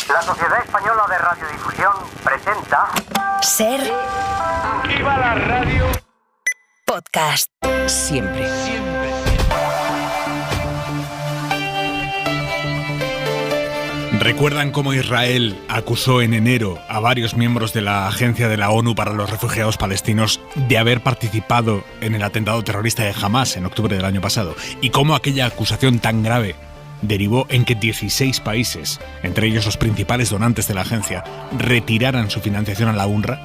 La Sociedad Española de Radiodifusión presenta... Ser... ¡Viva la radio! Podcast. Siempre. ¿Recuerdan cómo Israel acusó en enero a varios miembros de la Agencia de la ONU para los Refugiados Palestinos de haber participado en el atentado terrorista de Hamás en octubre del año pasado? Y cómo aquella acusación tan grave derivó en que 16 países, entre ellos los principales donantes de la agencia, retiraran su financiación a la UNRWA.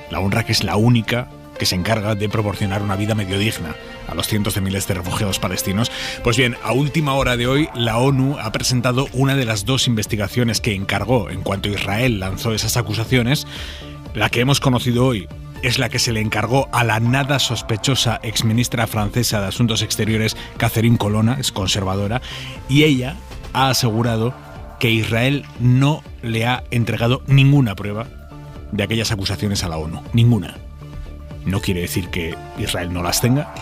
La UNRWA, que es la única que se encarga de proporcionar una vida medio digna a los cientos de miles de refugiados palestinos. Pues bien, a última hora de hoy, la ONU ha presentado una de las dos investigaciones que encargó en cuanto Israel lanzó esas acusaciones. La que hemos conocido hoy es la que se le encargó a la nada sospechosa exministra francesa de Asuntos Exteriores, Catherine Colonna, es conservadora, y ella ha asegurado que Israel no le ha entregado ninguna prueba de aquellas acusaciones a la ONU. Ninguna. No quiere decir que Israel no las tenga,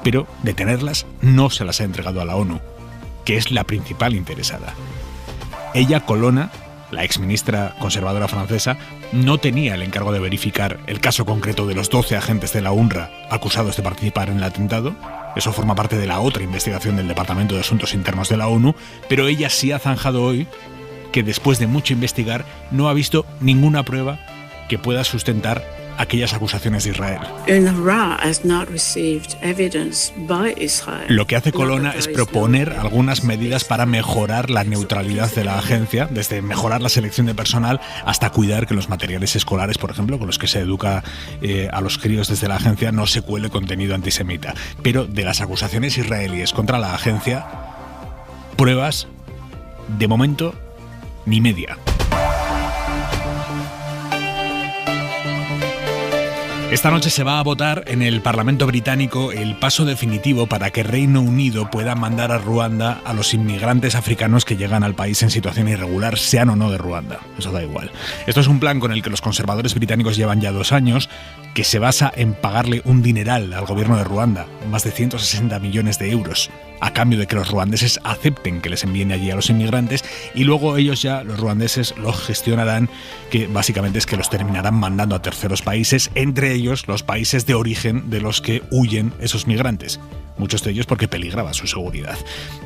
pero de tenerlas no se las ha entregado a la ONU, que es la principal interesada. Ella, Colonna, la exministra conservadora francesa, no tenía el encargo de verificar el caso concreto de los 12 agentes de la UNRWA acusados de participar en el atentado. Eso forma parte de la otra investigación del Departamento de Asuntos Internos de la ONU, pero ella sí ha zanjado hoy que después de mucho investigar no ha visto ninguna prueba que pueda sustentar aquellas acusaciones de Israel. Lo que hace Colonna es proponer algunas medidas para mejorar la neutralidad de la agencia, desde mejorar la selección de personal hasta cuidar que los materiales escolares, por ejemplo, con los que se educa a los críos desde la agencia, no se cuele contenido antisemita. Pero de las acusaciones israelíes contra la agencia, pruebas, de momento, ni media. Esta noche se va a votar en el Parlamento británico el paso definitivo para que Reino Unido pueda mandar a Ruanda a los inmigrantes africanos que llegan al país en situación irregular, sean o no de Ruanda. Eso da igual. Esto es un plan con el que los conservadores británicos llevan ya 2 años, que se basa en pagarle un dineral al gobierno de Ruanda, más de 160 millones de euros, a cambio de que los ruandeses acepten que les envíen allí a los inmigrantes y luego ellos ya, los ruandeses, los gestionarán, que básicamente es que los terminarán mandando a terceros países, entre ellos los países de origen de los que huyen esos migrantes, muchos de ellos porque peligraba su seguridad.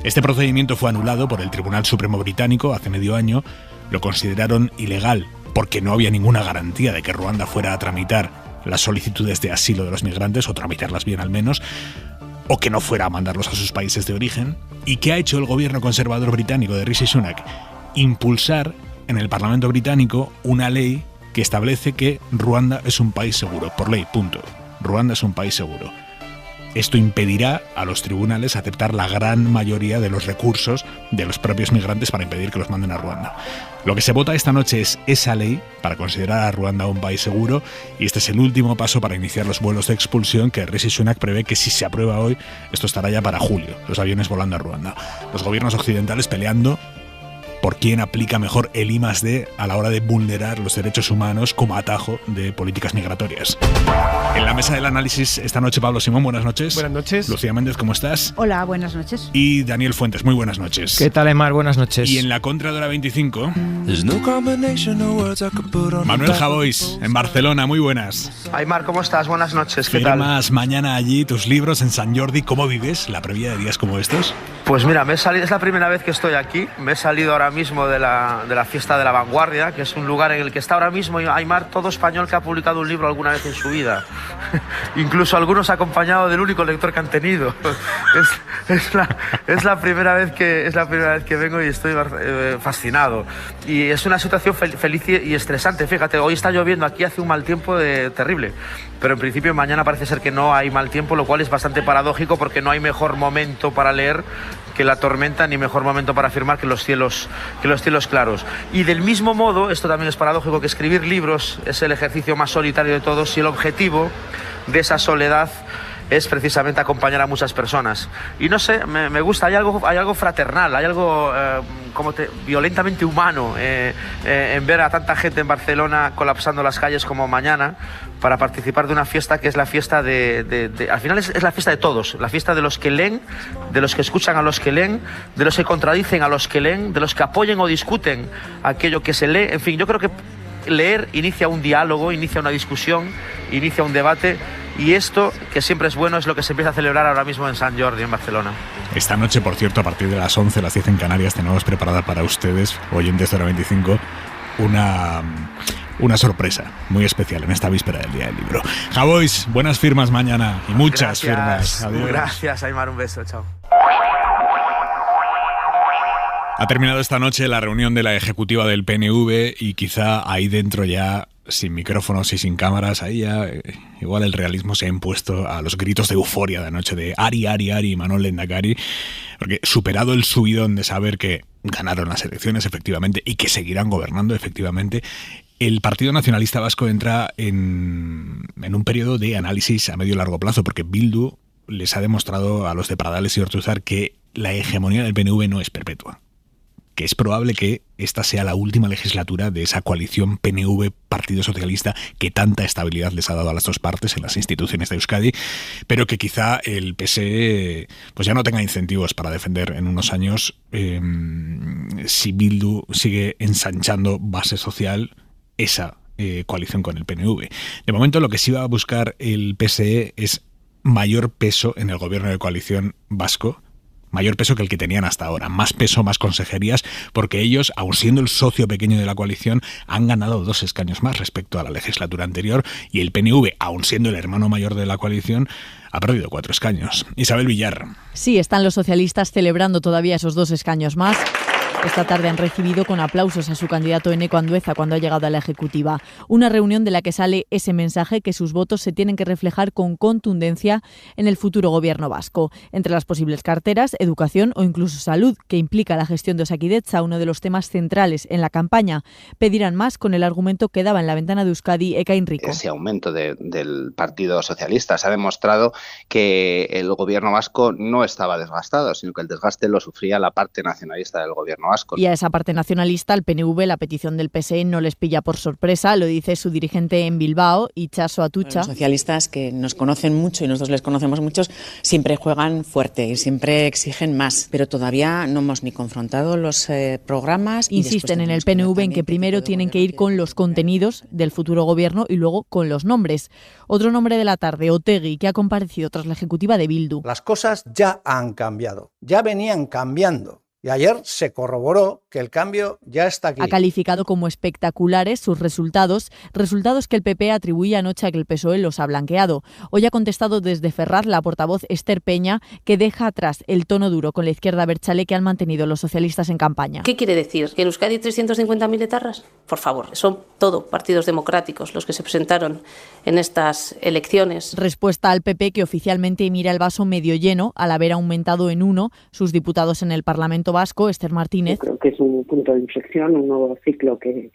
Este procedimiento fue anulado por el Tribunal Supremo británico hace medio año. Lo consideraron ilegal porque no había ninguna garantía de que Ruanda fuera a tramitar las solicitudes de asilo de los migrantes, o tramitarlas bien al menos, o que no fuera a mandarlos a sus países de origen. ¿Y qué ha hecho el gobierno conservador británico de Rishi Sunak? Impulsar en el Parlamento británico una ley que establece que Ruanda es un país seguro, por ley, punto. Ruanda es un país seguro. Esto impedirá a los tribunales aceptar la gran mayoría de los recursos de los propios migrantes para impedir que los manden a Ruanda. Lo que se vota esta noche es esa ley para considerar a Ruanda un país seguro, y este es el último paso para iniciar los vuelos de expulsión que Rishi Sunak prevé que, si se aprueba hoy, esto estará ya para julio, los aviones volando a Ruanda. Los gobiernos occidentales peleando por quién aplica mejor el I+D a la hora de vulnerar los derechos humanos como atajo de políticas migratorias. En la mesa del análisis esta noche, Pablo Simón, buenas noches. Buenas noches. Lucía Méndez, ¿cómo estás? Hola, buenas noches. Y Daniel Fuentes, muy buenas noches. ¿Qué tal, Aymar? Buenas noches. Y en la contra de hora 25, Manuel Javois, en Barcelona, muy buenas. Aymar, ¿cómo estás? Buenas noches, ¿qué tal? Firmas mañana allí tus libros en Sant Jordi. ¿Cómo vives la previa de días como estos? Pues mira, es la primera vez que estoy aquí. Me he salido ahora mismo de la fiesta de la Vanguardia, que es un lugar en el que está ahora mismo Aymar todo español que ha publicado un libro alguna vez en su vida. Incluso algunos acompañados del único lector que han tenido. Es la primera vez que vengo y estoy fascinado. Y es una situación feliz y estresante. Fíjate, hoy está lloviendo, aquí hace un mal tiempo terrible. Pero en principio mañana parece ser que no hay mal tiempo, lo cual es bastante paradójico porque no hay mejor momento para leer que la tormenta, ni mejor momento para firmar que los cielos claros. Y del mismo modo, esto también es paradójico, que escribir libros es el ejercicio más solitario de todos, y el objetivo de esa soledad es precisamente acompañar a muchas personas. Y no sé, me gusta, hay algo fraternal, hay algo violentamente humano en ver a tanta gente en Barcelona colapsando las calles como mañana para participar de una fiesta que es la fiesta al final es la fiesta de todos, la fiesta de los que leen, de los que escuchan a los que leen, de los que contradicen a los que leen, de los que apoyen o discuten aquello que se lee. En fin, yo creo que leer inicia un diálogo, inicia una discusión, inicia un debate, y esto, que siempre es bueno, es lo que se empieza a celebrar ahora mismo en Sant Jordi, en Barcelona. Esta noche, por cierto, a partir de las 11, las 10 en Canarias, tenemos preparada para ustedes, oyentes de Hora 25, una sorpresa muy especial en esta víspera del Día del Libro. Javois, buenas firmas mañana y muchas firmas. Adiós. Gracias, Aimar, un beso, chao. Ha terminado esta noche la reunión de la ejecutiva del PNV y quizá ahí dentro ya, sin micrófonos y sin cámaras, ahí ya igual el realismo se ha impuesto a los gritos de euforia de anoche de Ari, Ari, Ari, Manuel Lehendakari, porque superado el subidón de saber que ganaron las elecciones efectivamente y que seguirán gobernando efectivamente, el Partido Nacionalista Vasco entra en un periodo de análisis a medio y largo plazo, porque Bildu les ha demostrado a los de Pradales y Ortuzar que la hegemonía del PNV no es perpetua, que es probable que esta sea la última legislatura de esa coalición PNV-Partido Socialista que tanta estabilidad les ha dado a las dos partes en las instituciones de Euskadi, pero que quizá el PSE pues ya no tenga incentivos para defender en unos años si Bildu sigue ensanchando base social esa coalición con el PNV. De momento lo que sí va a buscar el PSE es mayor peso en el gobierno de coalición vasco, mayor peso que el que tenían hasta ahora, más peso, más consejerías, porque ellos, aun siendo el socio pequeño de la coalición, han ganado 2 escaños más respecto a la legislatura anterior, y el PNV, aun siendo el hermano mayor de la coalición, ha perdido 4 escaños. Isabel Villar. Sí, están los socialistas celebrando todavía esos 2 escaños más. Esta tarde han recibido con aplausos a su candidato Eneko Andueza cuando ha llegado a la Ejecutiva. Una reunión de la que sale ese mensaje que sus votos se tienen que reflejar con contundencia en el futuro gobierno vasco. Entre las posibles carteras, educación o incluso salud, que implica la gestión de Osakidetza, uno de los temas centrales en la campaña. Pedirán más con el argumento que daba en la ventana de Euskadi Ekain Rico. Ese aumento del Partido Socialista se ha demostrado que el gobierno vasco no estaba desgastado, sino que el desgaste lo sufría la parte nacionalista del gobierno vasco. Y a esa parte nacionalista, al PNV, la petición del PSE no les pilla por sorpresa, lo dice su dirigente en Bilbao, Itxaso Atutxa. Los socialistas, que nos conocen mucho y nosotros les conocemos muchos, siempre juegan fuerte y siempre exigen más, pero todavía no hemos ni confrontado los programas. Insisten en el PNV en que primero tienen que ir con los contenidos del futuro gobierno y luego con los nombres. Otro nombre de la tarde, Otegi, que ha comparecido tras la ejecutiva de Bildu. Las cosas ya han cambiado, ya venían cambiando. Y ayer se corroboró que el cambio ya está aquí. Ha calificado como espectaculares sus resultados que el PP atribuía anoche a que el PSOE los ha blanqueado. Hoy ha contestado desde Ferraz la portavoz Esther Peña, que deja atrás el tono duro con la izquierda abertzale que han mantenido los socialistas en campaña. ¿Qué quiere decir? ¿Que en Euskadi hay 350.000 etarras? Por favor, son todo partidos democráticos los que se presentaron en estas elecciones. Respuesta al PP, que oficialmente mira el vaso medio lleno al haber aumentado en 1 sus diputados en el Parlamento Vasco. Esther Martínez. Yo creo que es un punto de inflexión, un nuevo ciclo que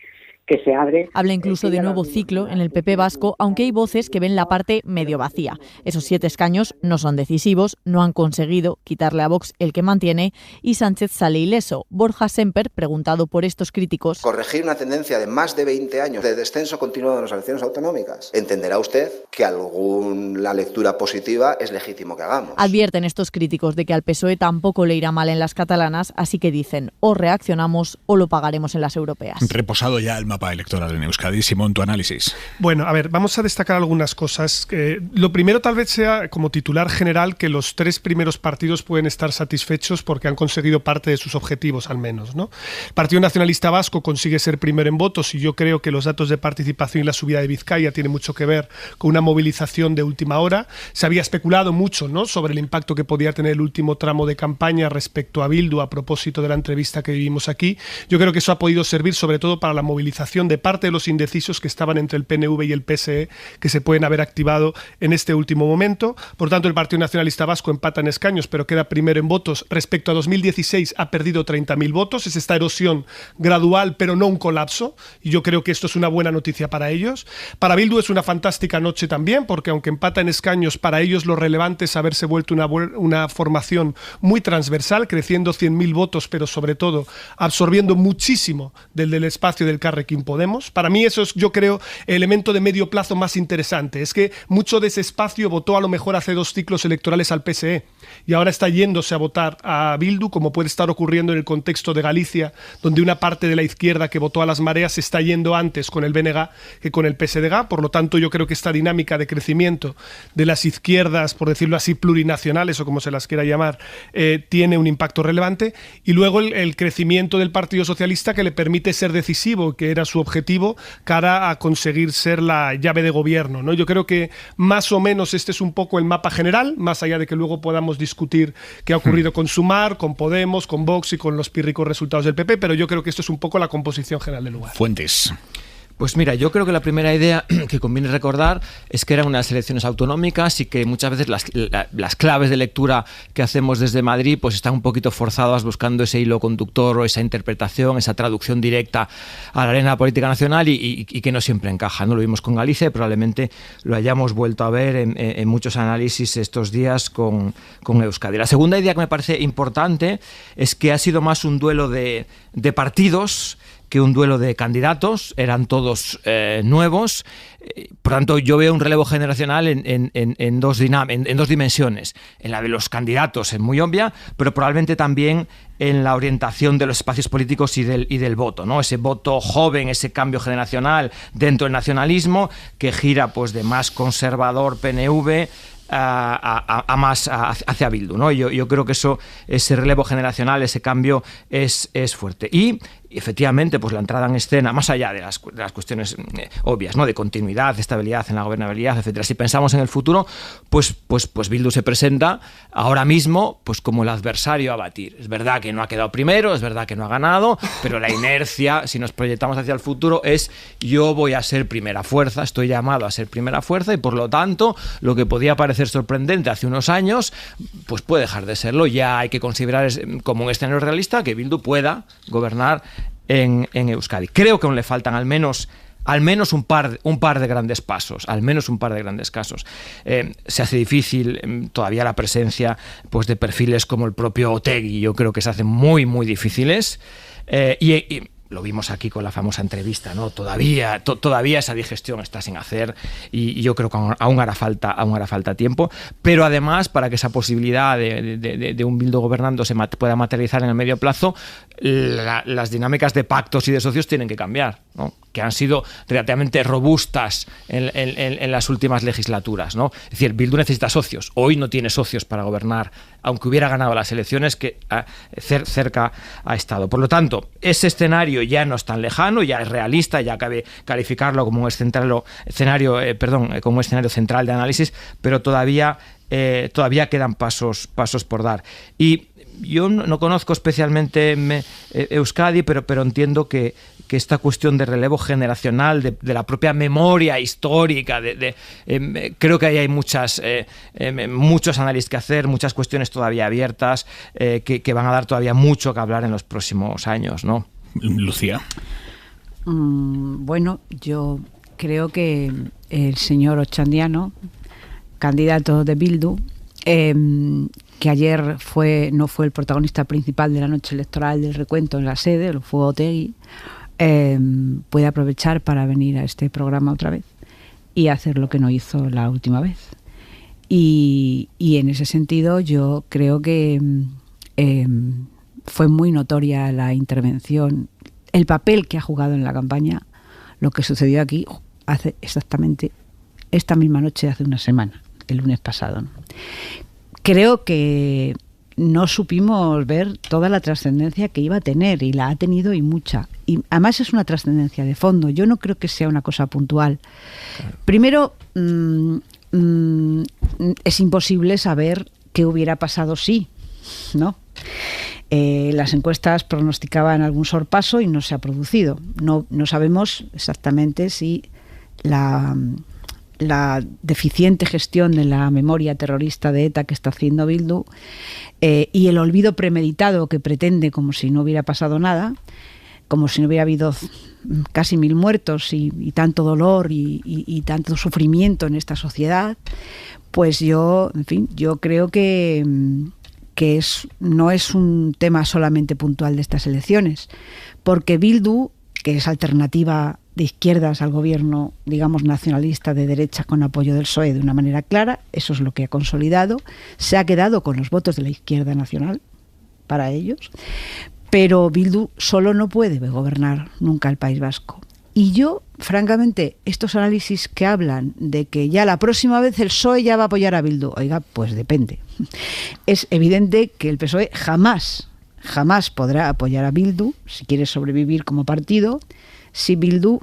se abre. Habla incluso de nuevo ciclo en el PP vasco, aunque hay voces que ven la parte medio vacía. Esos 7 escaños no son decisivos, no han conseguido quitarle a Vox el que mantiene y Sánchez sale ileso. Borja Semper, preguntado por estos críticos. Corregir una tendencia de más de 20 años de descenso continuado en las elecciones autonómicas. Entenderá usted que alguna lectura positiva es legítimo que hagamos. Advierten estos críticos de que al PSOE tampoco le irá mal en las catalanas, así que dicen, o reaccionamos o lo pagaremos en las europeas. Reposado ya el mapa electoral en Euskadi. Simón, tu análisis. Bueno, a ver, vamos a destacar algunas cosas. Lo primero tal vez sea como titular general que los 3 primeros partidos pueden estar satisfechos porque han conseguido parte de sus objetivos al menos, ¿no? El Partido Nacionalista Vasco consigue ser primero en votos y yo creo que los datos de participación y la subida de Vizcaya tienen mucho que ver con una movilización de última hora. Se había especulado mucho, ¿no?, sobre el impacto que podía tener el último tramo de campaña respecto a Bildu a propósito de la entrevista que vivimos aquí. Yo creo que eso ha podido servir sobre todo para la movilización movilización de parte de los indecisos que estaban entre el PNV y el PSE, que se pueden haber activado en este último momento. Por tanto, el Partido Nacionalista Vasco empata en escaños, pero queda primero en votos. Respecto a 2016 ha perdido 30.000 votos. Es esta erosión gradual, pero no un colapso. Y yo creo que esto es una buena noticia para ellos. Para Bildu es una fantástica noche también, porque aunque empata en escaños, para ellos lo relevante es haberse vuelto una formación muy transversal, creciendo 100.000 votos, pero sobre todo absorbiendo muchísimo del espacio del Carrequín Podemos. Para mí eso es, yo creo, el elemento de medio plazo más interesante. Es que mucho de ese espacio votó a lo mejor hace 2 ciclos electorales al PSE y ahora está yéndose a votar a Bildu, como puede estar ocurriendo en el contexto de Galicia, donde una parte de la izquierda que votó a las mareas se está yendo antes con el BNG que con el PSDG. Por lo tanto, yo creo que esta dinámica de crecimiento de las izquierdas, por decirlo así, plurinacionales o como se las quiera llamar, tiene un impacto relevante. Y luego el crecimiento del Partido Socialista, que le permite ser decisivo, que era su objetivo, cara a conseguir ser la llave de gobierno, ¿no? Yo creo que más o menos este es un poco el mapa general, más allá de que luego podamos discutir qué ha ocurrido con Sumar, con Podemos, con Vox y con los pírricos resultados del PP, pero yo creo que esto es un poco la composición general del lugar. Fuentes. Pues mira, yo creo que la primera idea que conviene recordar es que eran unas elecciones autonómicas y que muchas veces las claves de lectura que hacemos desde Madrid pues están un poquito forzadas buscando ese hilo conductor o esa interpretación, esa traducción directa a la arena política nacional y que no siempre encaja, ¿no? Lo vimos con Galicia y probablemente lo hayamos vuelto a ver en muchos análisis estos días con Euskadi. La segunda idea que me parece importante es que ha sido más un duelo de partidos que un duelo de candidatos, eran todos nuevos. Por tanto, yo veo un relevo generacional en dos dimensiones. En la de los candidatos es muy obvia, pero probablemente también en la orientación de los espacios políticos y del voto, ¿no? Ese voto joven, ese cambio generacional dentro del nacionalismo que gira pues de más conservador PNV a más hacia Bildu, ¿no? Yo creo que ese relevo generacional, ese cambio es fuerte. Y efectivamente, pues la entrada en escena, más allá de las cuestiones obvias, ¿no? De continuidad, de estabilidad en la gobernabilidad, etcétera. Si pensamos en el futuro, pues Bildu se presenta ahora mismo pues como el adversario a batir. Es verdad que no ha quedado primero, es verdad que no ha ganado, pero la inercia, si nos proyectamos hacia el futuro, es yo voy a ser primera fuerza, estoy llamado a ser primera fuerza y por lo tanto lo que podía parecer sorprendente hace unos años, pues puede dejar de serlo. Ya hay que considerar como un escenario realista que Bildu pueda gobernar en Euskadi. Creo que aún le faltan al menos un par de grandes pasos, al menos un par de grandes casos. Se hace difícil todavía la presencia pues de perfiles como el propio Otegi, yo creo que se hacen muy, muy difíciles. Y lo vimos aquí con la famosa entrevista, ¿no? Todavía esa digestión está sin hacer y yo creo que aún hará falta tiempo, pero además para que esa posibilidad de un Bildu gobernando se pueda materializar en el medio plazo, las dinámicas de pactos y de socios tienen que cambiar, ¿no? Que han sido relativamente robustas en las últimas legislaturas, ¿no? Es decir, Bildu necesita socios. Hoy no tiene socios para gobernar, aunque hubiera ganado las elecciones, que cerca ha estado. Por lo tanto, ese escenario ya no es tan lejano, ya es realista, ya cabe calificarlo como un escenario central de análisis, pero todavía quedan pasos por dar. Y yo no conozco especialmente Euskadi, pero entiendo que esta cuestión de relevo generacional, de la propia memoria histórica, creo que ahí hay muchos análisis que hacer, muchas cuestiones todavía abiertas que van a dar todavía mucho que hablar en los próximos años, ¿no? Lucía. Bueno, yo creo que el señor Ochandiano, candidato de Bildu, que ayer no fue el protagonista principal de la noche electoral del recuento en la sede, lo fue Otegi, puede aprovechar para venir a este programa otra vez y hacer lo que no hizo la última vez. Y en ese sentido yo creo que fue muy notoria la intervención, el papel que ha jugado en la campaña, lo que sucedió aquí hace exactamente esta misma noche, hace una semana, el lunes pasado, ¿no? Creo que no supimos ver toda la trascendencia que iba a tener, y la ha tenido y mucha. Y además es una trascendencia de fondo. Yo no creo que sea una cosa puntual. Claro. Primero, es imposible saber qué hubiera pasado si, ¿no? Las encuestas pronosticaban algún sorpaso y no se ha producido. No sabemos exactamente si la deficiente gestión de la memoria terrorista de ETA que está haciendo Bildu y el olvido premeditado que pretende, como si no hubiera pasado nada, como si no hubiera habido casi 1000 muertos y tanto dolor y tanto sufrimiento en esta sociedad, pues yo creo que no es un tema solamente puntual de estas elecciones, porque Bildu, que es alternativa de izquierdas al gobierno, digamos, nacionalista de derecha con apoyo del PSOE de una manera clara, eso es lo que ha consolidado, se ha quedado con los votos de la izquierda nacional para ellos, pero Bildu solo no puede gobernar nunca el País Vasco. Y yo, francamente, estos análisis que hablan de que ya la próxima vez el PSOE ya va a apoyar a Bildu, oiga, pues depende. Es evidente que el PSOE jamás podrá apoyar a Bildu si quiere sobrevivir como partido, si Bildu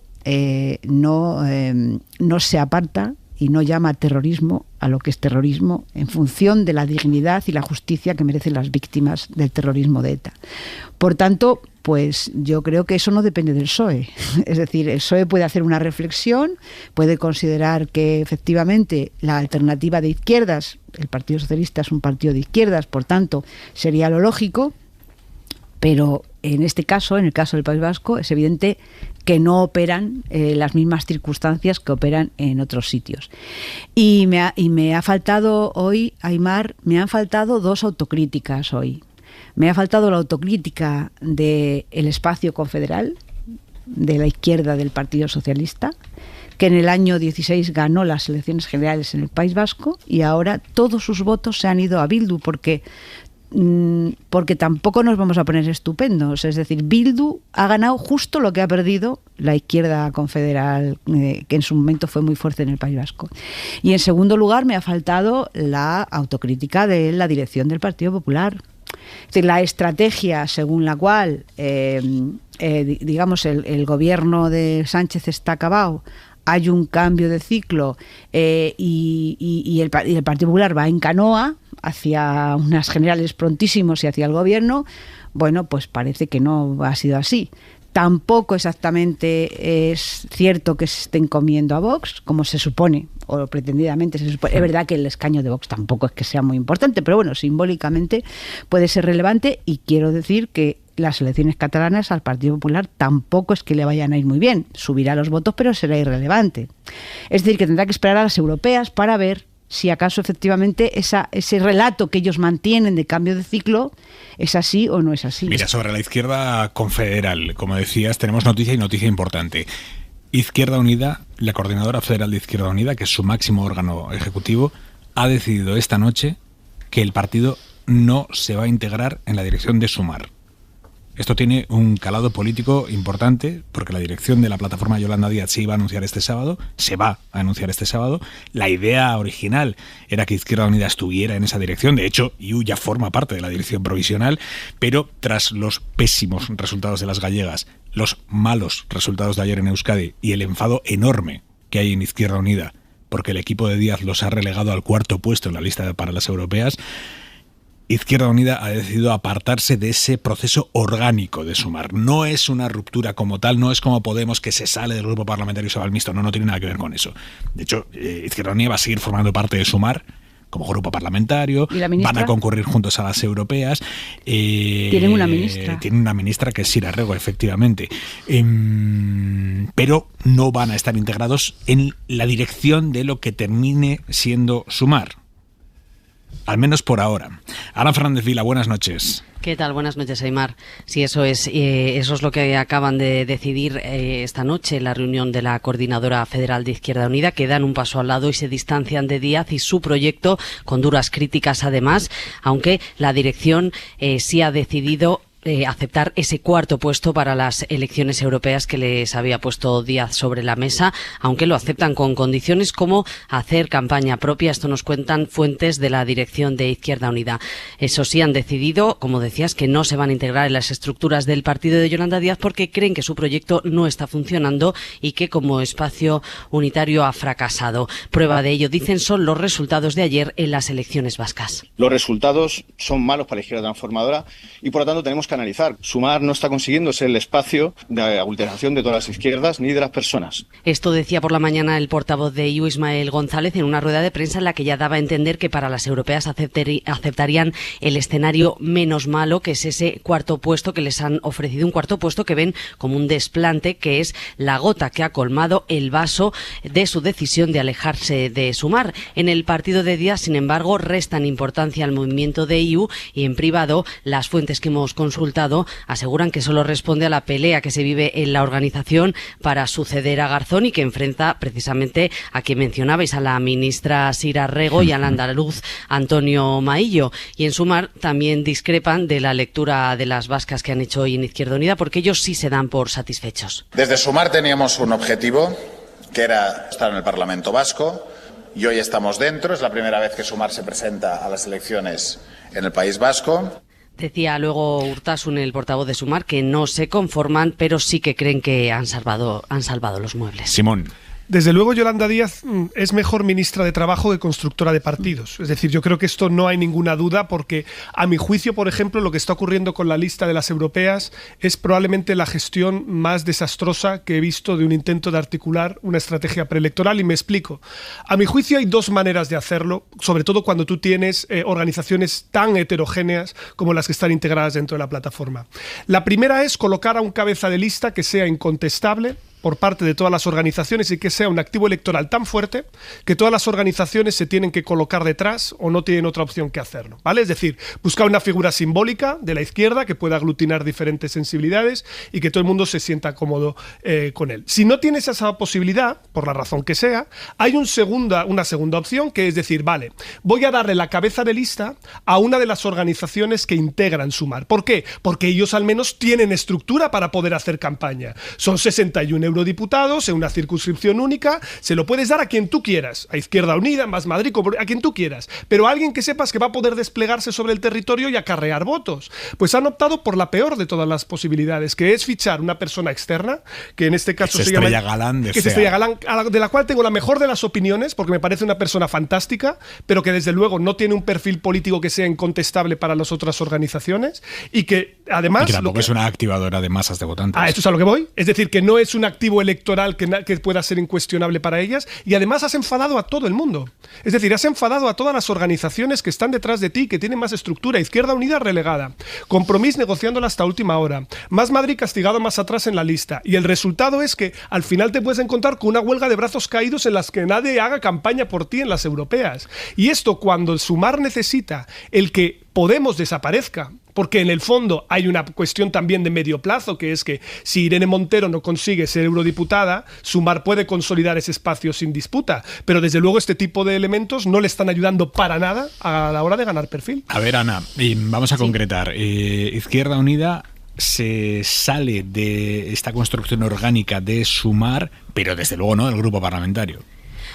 no se aparta y no llama terrorismo a lo que es terrorismo en función de la dignidad y la justicia que merecen las víctimas del terrorismo de ETA. Por tanto, pues yo creo que eso no depende del PSOE. Es decir, el PSOE puede hacer una reflexión, puede considerar que efectivamente la alternativa de izquierdas, el Partido Socialista es un partido de izquierdas, por tanto sería lo lógico, pero en este caso, en el caso del País Vasco, es evidente que no operan las mismas circunstancias que operan en otros sitios. Y me ha faltado hoy, Aimar, me han faltado 2 autocríticas hoy. Me ha faltado la autocrítica del espacio confederal, de la izquierda del Partido Socialista, que en el año 16 ganó las elecciones generales en el País Vasco y ahora todos sus votos se han ido a Bildu porque tampoco nos vamos a poner estupendos. Es decir, Bildu ha ganado justo lo que ha perdido la izquierda confederal, que en su momento fue muy fuerte en el País Vasco. Y en segundo lugar me ha faltado la autocrítica de la dirección del Partido Popular. Es decir, la estrategia según la cual digamos el gobierno de Sánchez está acabado, hay un cambio de ciclo y el Partido Popular va en canoa hacia unas generales prontísimos y hacia el gobierno, bueno, pues parece que no ha sido así. Tampoco exactamente es cierto que se estén comiendo a Vox, como se supone, o pretendidamente se supone. Es verdad que el escaño de Vox tampoco es que sea muy importante, pero bueno, simbólicamente puede ser relevante y quiero decir que las elecciones catalanas al Partido Popular tampoco es que le vayan a ir muy bien. Subirá los votos, pero será irrelevante. Es decir, que tendrá que esperar a las europeas para ver si acaso efectivamente ese relato que ellos mantienen de cambio de ciclo es así o no es así. Mira, sobre la izquierda confederal, como decías, tenemos noticia y noticia importante. Izquierda Unida, la Coordinadora Federal de Izquierda Unida, que es su máximo órgano ejecutivo, ha decidido esta noche que el partido no se va a integrar en la dirección de Sumar. Esto tiene un calado político importante porque la dirección de la plataforma Yolanda Díaz se va a anunciar este sábado. La idea original era que Izquierda Unida estuviera en esa dirección. De hecho, IU ya forma parte de la dirección provisional, pero tras los pésimos resultados de las gallegas, los malos resultados de ayer en Euskadi y el enfado enorme que hay en Izquierda Unida porque el equipo de Díaz los ha relegado al 4º puesto en la lista para las europeas, Izquierda Unida ha decidido apartarse de ese proceso orgánico de Sumar. No es una ruptura como tal, no es como Podemos que se sale del grupo parlamentario y se va al mixto, no tiene nada que ver con eso. De hecho, Izquierda Unida va a seguir formando parte de Sumar como grupo parlamentario, van a concurrir juntos a las europeas. Tienen una ministra. Tienen una ministra que es Sira Rego, efectivamente. Pero no van a estar integrados en la dirección de lo que termine siendo Sumar. Al menos por ahora. Ana Fernández Vila, buenas noches. ¿Qué tal? Buenas noches, Aimar. Sí, eso es lo que acaban de decidir esta noche en la reunión de la Coordinadora Federal de Izquierda Unida, que dan un paso al lado y se distancian de Díaz y su proyecto, con duras críticas además, aunque la dirección sí ha decidido aceptar ese cuarto puesto para las elecciones europeas que les había puesto Díaz sobre la mesa, aunque lo aceptan con condiciones como hacer campaña propia. Esto nos cuentan fuentes de la dirección de Izquierda Unida. Eso sí, han decidido, como decías, que no se van a integrar en las estructuras del partido de Yolanda Díaz porque creen que su proyecto no está funcionando y que como espacio unitario ha fracasado. Prueba de ello, dicen, son los resultados de ayer en las elecciones vascas. Los resultados son malos para la izquierda transformadora y por lo tanto tenemos que analizar. Sumar no está consiguiendo ser el espacio de aglutinación de todas las izquierdas ni de las personas. Esto decía por la mañana el portavoz de IU, Ismael González, en una rueda de prensa en la que ya daba a entender que para las europeas aceptarían el escenario menos malo, que es ese cuarto puesto que les han ofrecido, un cuarto puesto que ven como un desplante, que es la gota que ha colmado el vaso de su decisión de alejarse de Sumar. En el partido de Díaz, sin embargo, restan importancia al movimiento de IU y en privado las fuentes que hemos consultado aseguran que solo responde a la pelea que se vive en la organización para suceder a Garzón y que enfrenta precisamente a quien mencionabais, a la ministra Sira Rego y al andaluz Antonio Maillo. Y en Sumar también discrepan de la lectura de las vascas que han hecho hoy en Izquierda Unida, porque ellos sí se dan por satisfechos. Desde Sumar teníamos un objetivo, que era estar en el Parlamento Vasco, y hoy estamos dentro. Es la primera vez que Sumar se presenta a las elecciones en el País Vasco. Decía luego Urtasun, el portavoz de Sumar, que no se conforman, pero sí que creen que han salvado los muebles. Simón. Desde luego, Yolanda Díaz es mejor ministra de Trabajo que constructora de partidos. Es decir, yo creo que esto no hay ninguna duda porque, a mi juicio, por ejemplo, lo que está ocurriendo con la lista de las europeas es probablemente la gestión más desastrosa que he visto de un intento de articular una estrategia preelectoral, y me explico. A mi juicio hay dos maneras de hacerlo, sobre todo cuando tú tienes organizaciones tan heterogéneas como las que están integradas dentro de la plataforma. La primera es colocar a un cabeza de lista que sea incontestable por parte de todas las organizaciones y que sea un activo electoral tan fuerte que todas las organizaciones se tienen que colocar detrás o no tienen otra opción que hacerlo, ¿vale? Es decir, buscar una figura simbólica de la izquierda que pueda aglutinar diferentes sensibilidades y que todo el mundo se sienta cómodo con él. Si no tienes esa posibilidad, por la razón que sea, hay una segunda opción, que es decir, vale, voy a darle la cabeza de lista a una de las organizaciones que integran Sumar. ¿Por qué? Porque ellos al menos tienen estructura para poder hacer campaña. Son 61 eurodiputados en una circunscripción única, se lo puedes dar a quien tú quieras, a Izquierda Unida, Más Madrid, a quien tú quieras, pero a alguien que sepas que va a poder desplegarse sobre el territorio y acarrear votos. Pues han optado por la peor de todas las posibilidades, que es fichar una persona externa, que en este caso se llama Galán, de la cual tengo la mejor de las opiniones, porque me parece una persona fantástica, pero que desde luego no tiene un perfil político que sea incontestable para las otras organizaciones, y que además... Y que tampoco es una activadora de masas de votantes. Esto es a lo que voy. Es decir, que no es un activo electoral que pueda ser incuestionable para ellas, y además has enfadado a todo el mundo. Es decir, has enfadado a todas las organizaciones que están detrás de ti, que tienen más estructura. Izquierda Unida relegada, Compromís negociándola hasta última hora, Más Madrid castigado más atrás en la lista, y el resultado es que al final te puedes encontrar con una huelga de brazos caídos en las que nadie haga campaña por ti en las europeas. Y esto, cuando el Sumar necesita el que Podemos desaparezca, porque en el fondo hay una cuestión también de medio plazo, que es que si Irene Montero no consigue ser eurodiputada, Sumar puede consolidar ese espacio sin disputa, pero desde luego este tipo de elementos no le están ayudando para nada a la hora de ganar perfil. A ver, Ana, vamos a concretar. Izquierda Unida se sale de esta construcción orgánica de Sumar, pero desde luego no del grupo parlamentario.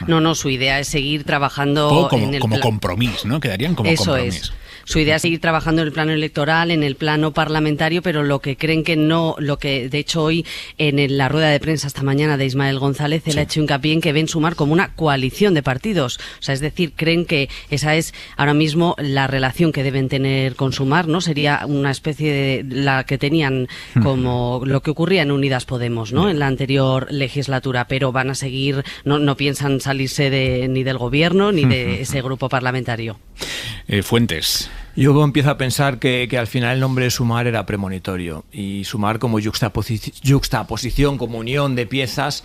No, su idea es seguir trabajando como Compromís, ¿no? Quedarían como Compromís. Eso es. Su idea es seguir trabajando en el plano electoral, en el plano parlamentario, pero lo que creen que no, lo que de hecho hoy en la rueda de prensa esta mañana de Ismael González, él ha hecho hincapié en que ven Sumar como una coalición de partidos. O sea, es decir, creen que esa es ahora mismo la relación que deben tener con Sumar, ¿no? Sería una especie de la que tenían como lo que ocurría en Unidas Podemos, ¿no? En la anterior legislatura, pero van a seguir, no piensan salirse ni del gobierno ni de ese grupo parlamentario. Fuentes. Yo empiezo a pensar que al final el nombre de Sumar era premonitorio, y Sumar como juxtaposición, como unión de piezas,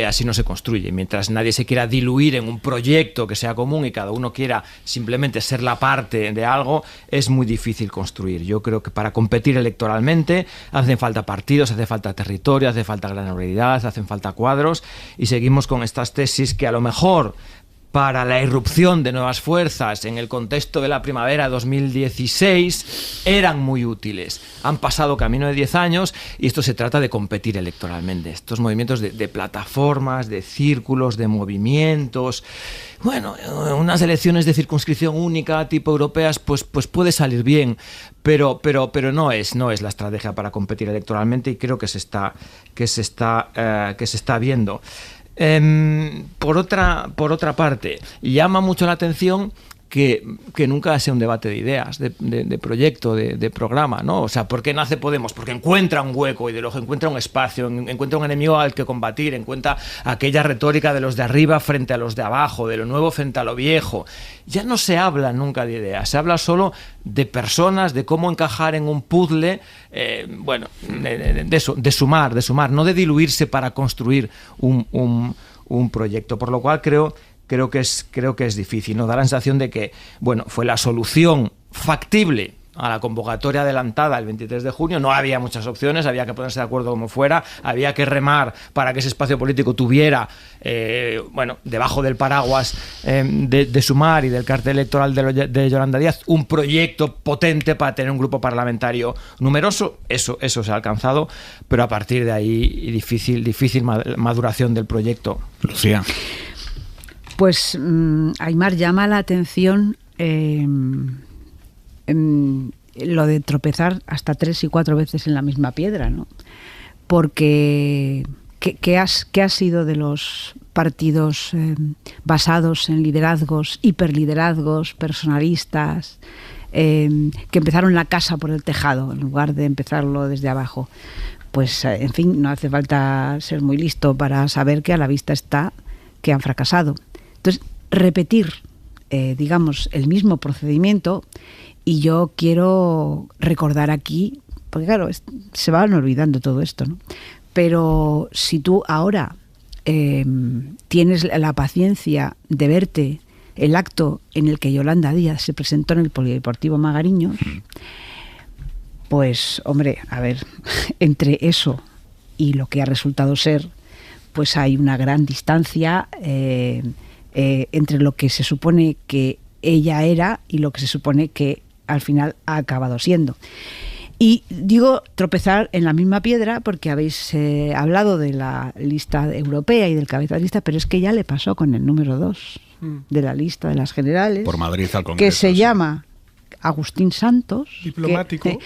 así no se construye. Mientras nadie se quiera diluir en un proyecto que sea común y cada uno quiera simplemente ser la parte de algo, es muy difícil construir. Yo creo que para competir electoralmente hacen falta partidos, hace falta territorio, hace falta granularidad, hacen falta cuadros, y seguimos con estas tesis que a lo mejor para la irrupción de nuevas fuerzas en el contexto de la primavera 2016 eran muy útiles. Han pasado camino de 10 años y esto se trata de competir electoralmente. Estos movimientos de plataformas, de círculos, de movimientos. Bueno, unas elecciones de circunscripción única tipo europeas pues puede salir bien, pero no es la estrategia para competir electoralmente, y creo que se está viendo. Por otra parte, llama mucho la atención que nunca sea un debate de ideas, de proyecto, de programa, ¿no? O sea, ¿por qué nace Podemos? Porque encuentra un hueco ideológico, encuentra un espacio, encuentra un enemigo al que combatir, encuentra aquella retórica de los de arriba frente a los de abajo, de lo nuevo frente a lo viejo. Ya no se habla nunca de ideas, se habla solo de personas, de cómo encajar en un puzzle, de sumar, no de diluirse para construir un proyecto, por lo cual creo que es difícil, ¿no? Da la sensación de que, fue la solución factible a la convocatoria adelantada el 23 de junio, no había muchas opciones, había que ponerse de acuerdo como fuera, había que remar para que ese espacio político tuviera, debajo del paraguas de Sumar y del cartel electoral de Yolanda Díaz, un proyecto potente para tener un grupo parlamentario numeroso. Eso se ha alcanzado, pero a partir de ahí difícil maduración del proyecto. Lucía. Pues Aimar, llama la atención lo de tropezar hasta 3 y 4 veces en la misma piedra, ¿no? Porque ¿qué ha sido de los partidos basados en liderazgos, hiperliderazgos, personalistas, que empezaron la casa por el tejado en lugar de empezarlo desde abajo? Pues, en fin, no hace falta ser muy listo para saber que a la vista está que han fracasado. Entonces, repetir, el mismo procedimiento, y yo quiero recordar aquí, porque claro, se van olvidando todo esto, ¿no? Pero si tú ahora tienes la paciencia de verte el acto en el que Yolanda Díaz se presentó en el Polideportivo Magariños, pues, hombre, a ver, entre eso y lo que ha resultado ser, pues hay una gran distancia entre lo que se supone que ella era y lo que se supone que al final ha acabado siendo. Y digo tropezar en la misma piedra porque habéis hablado de la lista europea y del cabeza de lista, pero es que ya le pasó con el número 2 de la lista de las generales, por Madrid al Congreso, que se llama Agustín Santos, diplomático,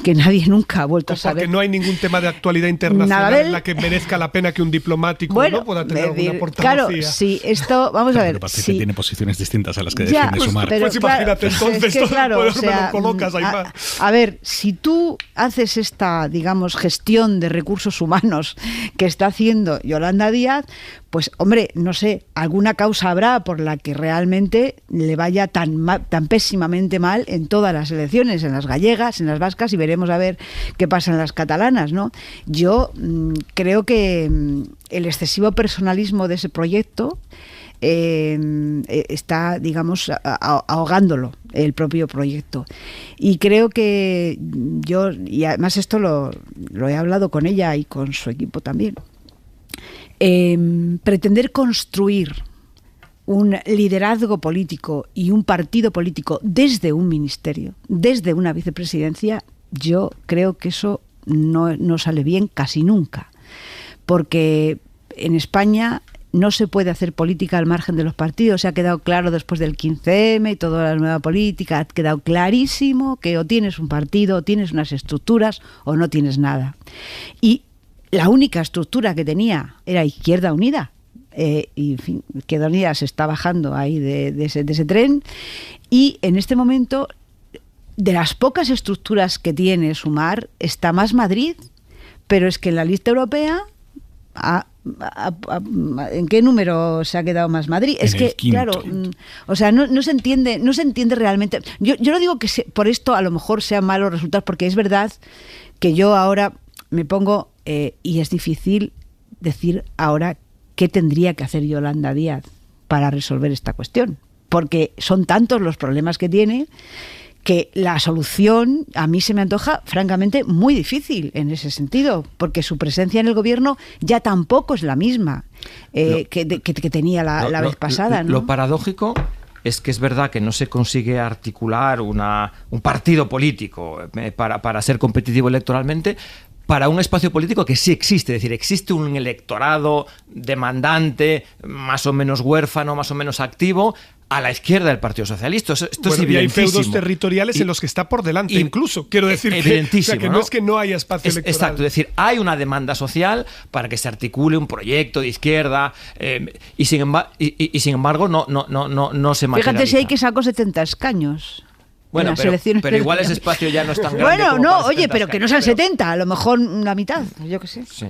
que nadie nunca ha vuelto a saber. Porque no hay ningún tema de actualidad internacional en la que merezca la pena que un diplomático no pueda tener alguna portavocía. Claro, sí, esto, vamos a ver. Pero parece que tiene posiciones distintas a las que defiende Sumar. Pues imagínate, entonces, es que, claro, me lo colocas, Aimar. A ver, si tú haces esta, gestión de recursos humanos que está haciendo Yolanda Díaz, pues, hombre, no sé, alguna causa habrá por la que realmente le vaya tan pésimamente mal en todas las elecciones, en las gallegas, en las vascas, y veremos a ver qué pasa en las catalanas, ¿no? Yo creo que el excesivo personalismo de ese proyecto está, ahogándolo, el propio proyecto. Y creo que yo, y además esto lo he hablado con ella y con su equipo también, pretender construir un liderazgo político y un partido político desde un ministerio, desde una vicepresidencia, yo creo que eso no sale bien casi nunca, porque en España no se puede hacer política al margen de los partidos. Se ha quedado claro después del 15M y toda la nueva política, ha quedado clarísimo que o tienes un partido, o tienes unas estructuras, o no tienes nada. Y la única estructura que tenía era Izquierda Unida, y en fin, Izquierda Unida se está bajando ahí de ese tren, y en este momento, de las pocas estructuras que tiene Sumar, está más Madrid, pero es que en la lista europea, ¿en qué número se ha quedado más Madrid? Es que, claro, o sea, no se entiende realmente. Yo no digo que por esto a lo mejor sean malos resultados, porque es verdad que yo ahora me pongo, y es difícil decir ahora qué tendría que hacer Yolanda Díaz para resolver esta cuestión, porque son tantos los problemas que tiene que la solución a mí se me antoja francamente muy difícil en ese sentido, porque su presencia en el gobierno ya tampoco es la misma que tenía la vez pasada, ¿no? Lo paradójico es que es verdad que no se consigue articular un partido político para ser competitivo electoralmente, para un espacio político que sí existe, es decir, existe un electorado demandante, más o menos huérfano, más o menos activo, a la izquierda del Partido Socialista. Esto es evidentísimo. Y hay feudos territoriales en los que está por delante, incluso. Quiero decir que no es que no haya espacio electoral. Exacto, es decir, hay una demanda social para que se articule un proyecto de izquierda y sin embargo no se materializa. Fíjate si hay que sacó 70 escaños. Bueno, pero igual ese espacio ya no es tan grande. Bueno, no, oye, pero que no sean 70, a lo mejor la mitad, yo qué sé. Sí.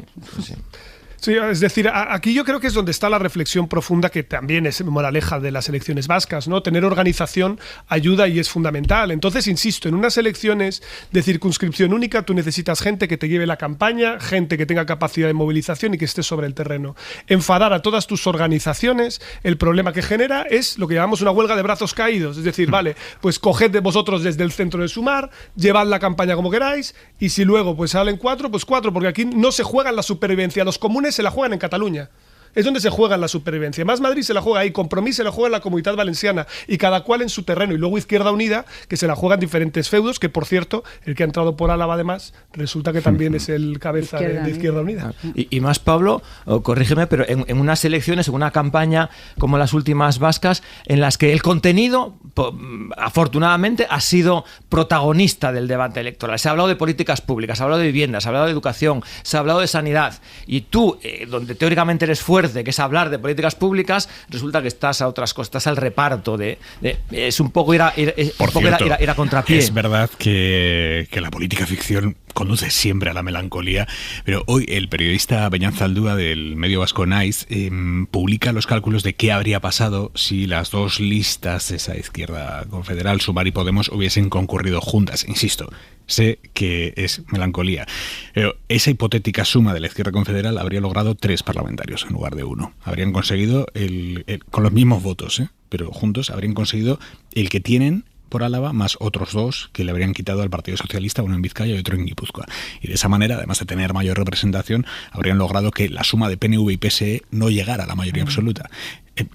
Sí, es decir, aquí yo creo que es donde está la reflexión profunda, que también es moraleja de las elecciones vascas, ¿no? Tener organización ayuda y es fundamental. Entonces, insisto, en unas elecciones de circunscripción única tú necesitas gente que te lleve la campaña, gente que tenga capacidad de movilización y que esté sobre el terreno. Enfadar a todas tus organizaciones, el problema que genera es lo que llamamos una huelga de brazos caídos. Es decir, vale, pues coged de vosotros desde el centro de Sumar, llevad la campaña como queráis, y si luego pues salen 4, pues 4, porque aquí no se juega en la supervivencia. Los comunes se la juegan en Cataluña. Es donde se juega en la supervivencia. Más Madrid se la juega ahí, Compromís se la juega en la Comunitat Valenciana y cada cual en su terreno. Y luego Izquierda Unida, que se la juega en diferentes feudos, que por cierto, el que ha entrado por Álava además, resulta que también es el cabeza de Izquierda Unida. Y más, Pablo, corrígeme, pero en unas elecciones, en una campaña como las últimas vascas, en las que el contenido, afortunadamente, ha sido protagonista del debate electoral. Se ha hablado de políticas públicas, se ha hablado de vivienda, se ha hablado de educación, se ha hablado de sanidad. Y tú, donde teóricamente eres fuerte, que es hablar de políticas públicas, resulta que estás a otras cosas, estás al reparto es un poco ir a contrapié. Es verdad que la política ficción conduce siempre a la melancolía, pero hoy el periodista Beñat Zaldúa del medio vasco Naiz publica los cálculos de qué habría pasado si las dos listas, esa izquierda confederal, Sumar y Podemos, hubiesen concurrido juntas. Insisto, sé que es melancolía, pero esa hipotética suma de la izquierda confederal habría logrado 3 parlamentarios en lugar de 1. Habrían conseguido con los mismos votos, pero juntos habrían conseguido el que tienen por Álava, más otros 2 que le habrían quitado al Partido Socialista, uno en Vizcaya y otro en Guipúzcoa. Y de esa manera, además de tener mayor representación, habrían logrado que la suma de PNV y PSE no llegara a la mayoría absoluta.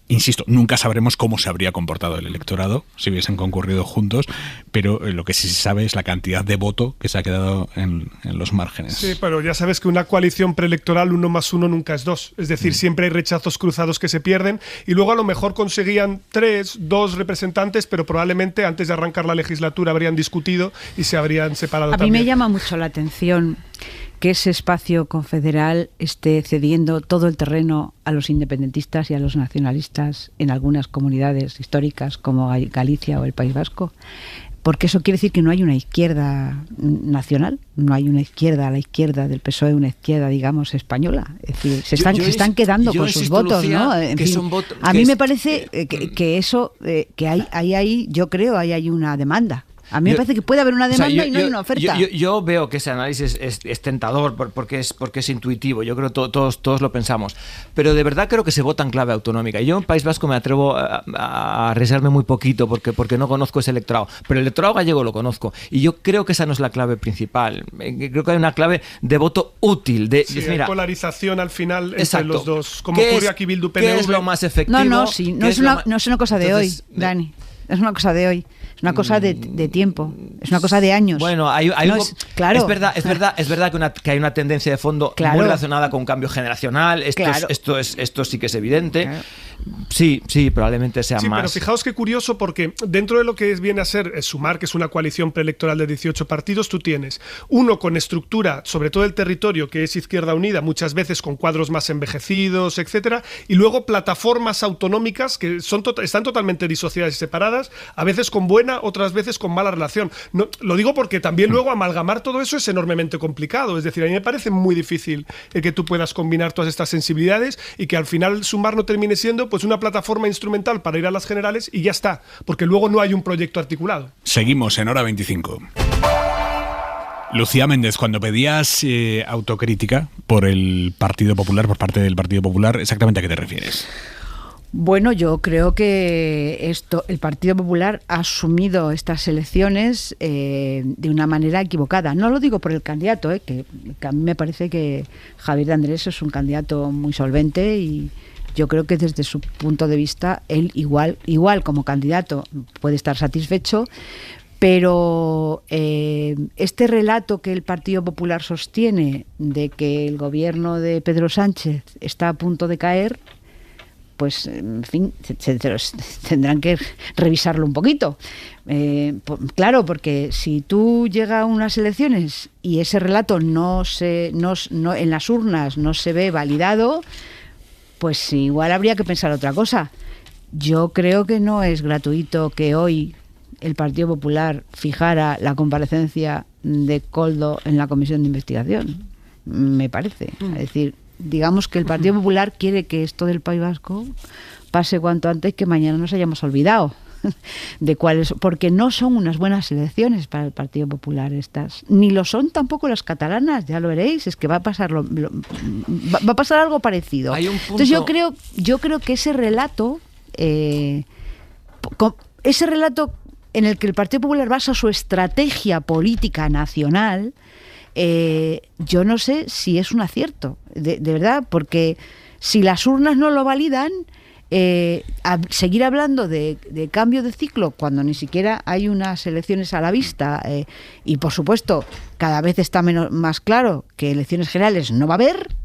Insisto, nunca sabremos cómo se habría comportado el electorado si hubiesen concurrido juntos, pero lo que sí se sabe es la cantidad de voto que se ha quedado en los márgenes. Sí, pero ya sabes que una coalición preelectoral 1 más 1 nunca es 2. Es decir, siempre hay rechazos cruzados que se pierden y luego a lo mejor conseguían 2 representantes, pero probablemente antes de arrancar la legislatura habrían discutido y se habrían separado también. A mí me llama mucho la atención que ese espacio confederal esté cediendo todo el terreno a los independentistas y a los nacionalistas en algunas comunidades históricas como Galicia o el País Vasco, porque eso quiere decir que no hay una izquierda nacional, no hay una izquierda a la izquierda del PSOE, una izquierda, digamos, española. Es decir, se están quedando con sus votos, Lucía, ¿no? En fin, a mí me parece que eso, que hay, yo creo, hay una demanda. A mí me parece que puede haber una demanda y no hay una oferta. Yo veo que ese análisis es tentador porque es intuitivo. Yo creo que todos lo pensamos. Pero de verdad creo que se vota en clave autonómica. Y yo en País Vasco me atrevo a arriesgarme muy poquito porque no conozco ese electorado. Pero el electorado gallego lo conozco. Y yo creo que esa no es la clave principal. Creo que hay una clave de voto útil. Hay polarización al final entre los dos. Como ocurre aquí Bildu PNV. ¿Qué es lo más efectivo? No es una cosa de hoy, Dani. Es una cosa de hoy. Es una cosa de tiempo, es una cosa de años. Bueno, claro. Es verdad que hay una tendencia de fondo muy relacionada con un cambio generacional. Esto sí que es evidente. Claro. Sí, probablemente sea más. Pero fijaos qué curioso, porque dentro de lo que viene a ser Sumar, que es una coalición preelectoral de 18 partidos, tú tienes uno con estructura, sobre todo el territorio, que es Izquierda Unida, muchas veces con cuadros más envejecidos, etcétera, y luego plataformas autonómicas que están totalmente disociadas y separadas, a veces con buena, otras veces con mala relación. No, lo digo porque también luego amalgamar todo eso es enormemente complicado. Es decir, a mí me parece muy difícil el que tú puedas combinar todas estas sensibilidades y que al final Sumar no termine siendo pues una plataforma instrumental para ir a las generales y ya está, porque luego no hay un proyecto articulado. Seguimos en Hora 25. Lucía Méndez, cuando pedías autocrítica por el Partido Popular, por parte del Partido Popular, ¿exactamente a qué te refieres? Bueno, yo creo que el Partido Popular ha asumido estas elecciones de una manera equivocada. No lo digo por el candidato, que a mí me parece que Javier de Andrés es un candidato muy solvente y yo creo que desde su punto de vista él igual como candidato puede estar satisfecho, pero este relato que el Partido Popular sostiene de que el gobierno de Pedro Sánchez está a punto de caer, pues, en fin, tendrán que revisarlo un poquito. Claro, porque si tú llegas a unas elecciones y ese relato no en las urnas no se ve validado, pues igual habría que pensar otra cosa. Yo creo que no es gratuito que hoy el Partido Popular fijara la comparecencia de Koldo en la comisión de investigación, me parece. Es decir, digamos que el Partido Popular quiere que esto del País Vasco pase cuanto antes, que mañana nos hayamos olvidado de cuáles, porque no son unas buenas elecciones para el Partido Popular estas, ni lo son tampoco las catalanas, ya lo veréis, es que va a pasar va a pasar algo parecido. Hay un punto... Entonces yo creo que ese relato en el que el Partido Popular basa su estrategia política nacional, yo no sé si es un acierto, de verdad, porque si las urnas no lo validan, seguir hablando de cambio de ciclo cuando ni siquiera hay unas elecciones a la vista, y por supuesto cada vez está más claro que elecciones generales no va a haber,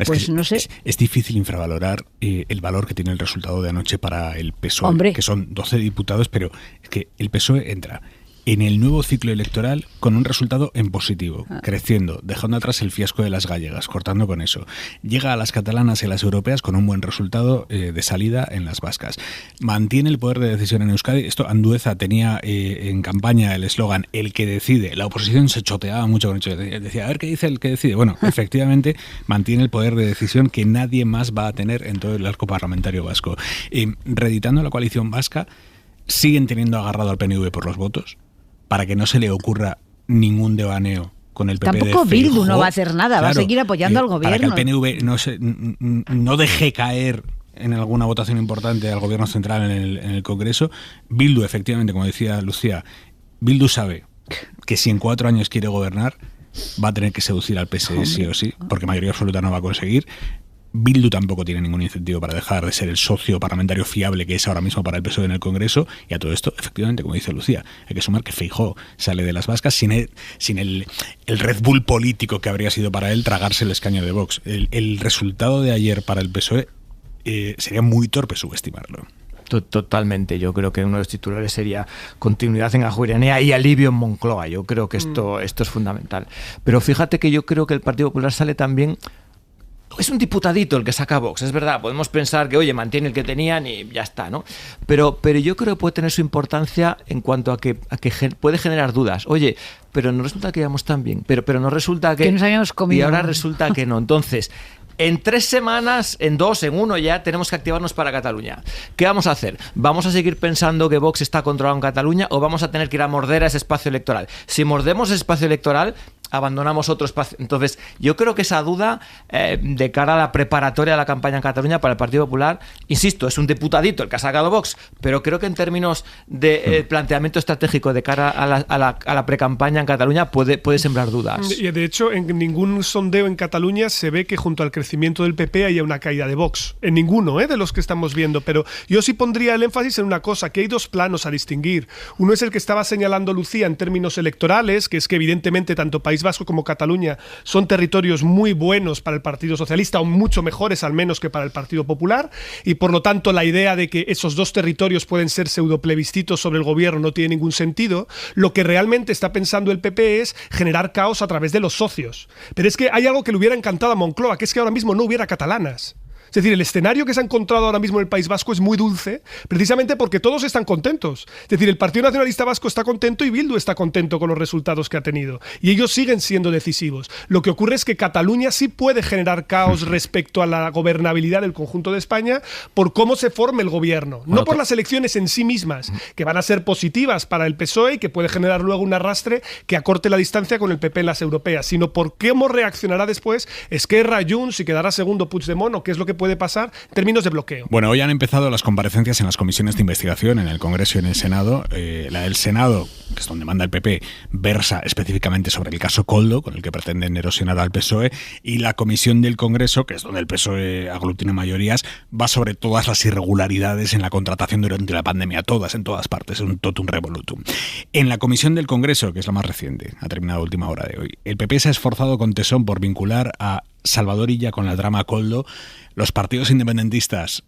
pues no sé. Es difícil infravalorar el valor que tiene el resultado de anoche para el PSOE, Hombre, que son 12 diputados, pero es que el PSOE entra en el nuevo ciclo electoral con un resultado en positivo, creciendo, dejando atrás el fiasco de las gallegas, cortando con eso. Llega a las catalanas y a las europeas con un buen resultado de salida en las vascas. Mantiene el poder de decisión en Euskadi. Esto Andueza tenía en campaña el eslogan "el que decide". La oposición se choteaba mucho con eso. Decía, a ver qué dice el que decide. Bueno, efectivamente mantiene el poder de decisión que nadie más va a tener en todo el arco parlamentario vasco. Reeditando la coalición vasca, siguen teniendo agarrado al PNV por los votos, para que no se le ocurra ningún devaneo con el PP. Tampoco Bildu no va a hacer nada, claro, va a seguir apoyando al gobierno. Para que el PNV no deje caer en alguna votación importante al gobierno central en el Congreso. Bildu, efectivamente, como decía Lucía, Bildu sabe que si en 4 años quiere gobernar, va a tener que seducir al PSE sí o sí, porque mayoría absoluta no va a conseguir. Bildu tampoco tiene ningún incentivo para dejar de ser el socio parlamentario fiable que es ahora mismo para el PSOE en el Congreso, y a todo esto, efectivamente, como dice Lucía, hay que sumar que Feijóo sale de las vascas sin el Red Bull político que habría sido para él tragarse el escaño de Vox. El resultado de ayer para el PSOE sería muy torpe subestimarlo. Totalmente, yo creo que uno de los titulares sería continuidad en Ajuria y alivio en Moncloa. Yo creo que esto es fundamental. Pero fíjate que yo creo que el Partido Popular sale también... Es un diputadito el que saca Vox, es verdad, podemos pensar que, oye, mantiene el que tenían y ya está, ¿no? Pero yo creo que puede tener su importancia en cuanto a que puede generar dudas. Oye, pero no resulta que íbamos tan bien, pero no resulta que nos habíamos comido. Y ahora resulta que no. Entonces, en 3 semanas, en 2, en 1 ya tenemos que activarnos para Cataluña. ¿Qué vamos a hacer? ¿Vamos a seguir pensando que Vox está controlado en Cataluña o vamos a tener que ir a morder a ese espacio electoral? Si mordemos ese espacio electoral, abandonamos otro espacio. Entonces, yo creo que esa duda de cara a la preparatoria de la campaña en Cataluña para el Partido Popular, insisto, es un diputadito el que ha sacado Vox, pero creo que en términos de planteamiento estratégico de cara a la precampaña en Cataluña puede sembrar dudas. Y de hecho, en ningún sondeo en Cataluña se ve que junto al crecimiento del PP haya una caída de Vox. En ninguno de los que estamos viendo. Pero yo sí pondría el énfasis en una cosa, que hay 2 planos a distinguir. Uno es el que estaba señalando Lucía en términos electorales, que es que evidentemente tanto País Vasco como Cataluña son territorios muy buenos para el Partido Socialista, o mucho mejores al menos que para el Partido Popular, y por lo tanto la idea de que esos 2 territorios pueden ser pseudoplebiscitos sobre el gobierno no tiene ningún sentido. Lo que realmente está pensando el PP es generar caos a través de los socios. Pero es que hay algo que le hubiera encantado a Moncloa, que es que ahora mismo no hubiera catalanas. Es decir, el escenario que se ha encontrado ahora mismo en el País Vasco es muy dulce, precisamente porque todos están contentos. Es decir, el Partido Nacionalista Vasco está contento y Bildu está contento con los resultados que ha tenido. Y ellos siguen siendo decisivos. Lo que ocurre es que Cataluña sí puede generar caos respecto a la gobernabilidad del conjunto de España por cómo se forme el gobierno. No por las elecciones en sí mismas, que van a ser positivas para el PSOE y que puede generar luego un arrastre que acorte la distancia con el PP en las europeas, sino por cómo reaccionará después Esquerra, Junts, si quedará segundo Puigdemont, o qué es lo que que puede pasar en términos de bloqueo. Bueno, hoy han empezado las comparecencias en las comisiones de investigación en el Congreso y en el Senado. La del Senado, que es donde manda el PP, versa específicamente sobre el caso Koldo, con el que pretenden erosionar al PSOE, y la comisión del Congreso, que es donde el PSOE aglutina mayorías, va sobre todas las irregularidades en la contratación durante la pandemia, todas, en todas partes, un totum revolutum. En la comisión del Congreso, que es la más reciente, ha terminado a última hora de hoy, el PP se ha esforzado con tesón por vincular a Salvador Illa con la trama Koldo. Los partidos independentistas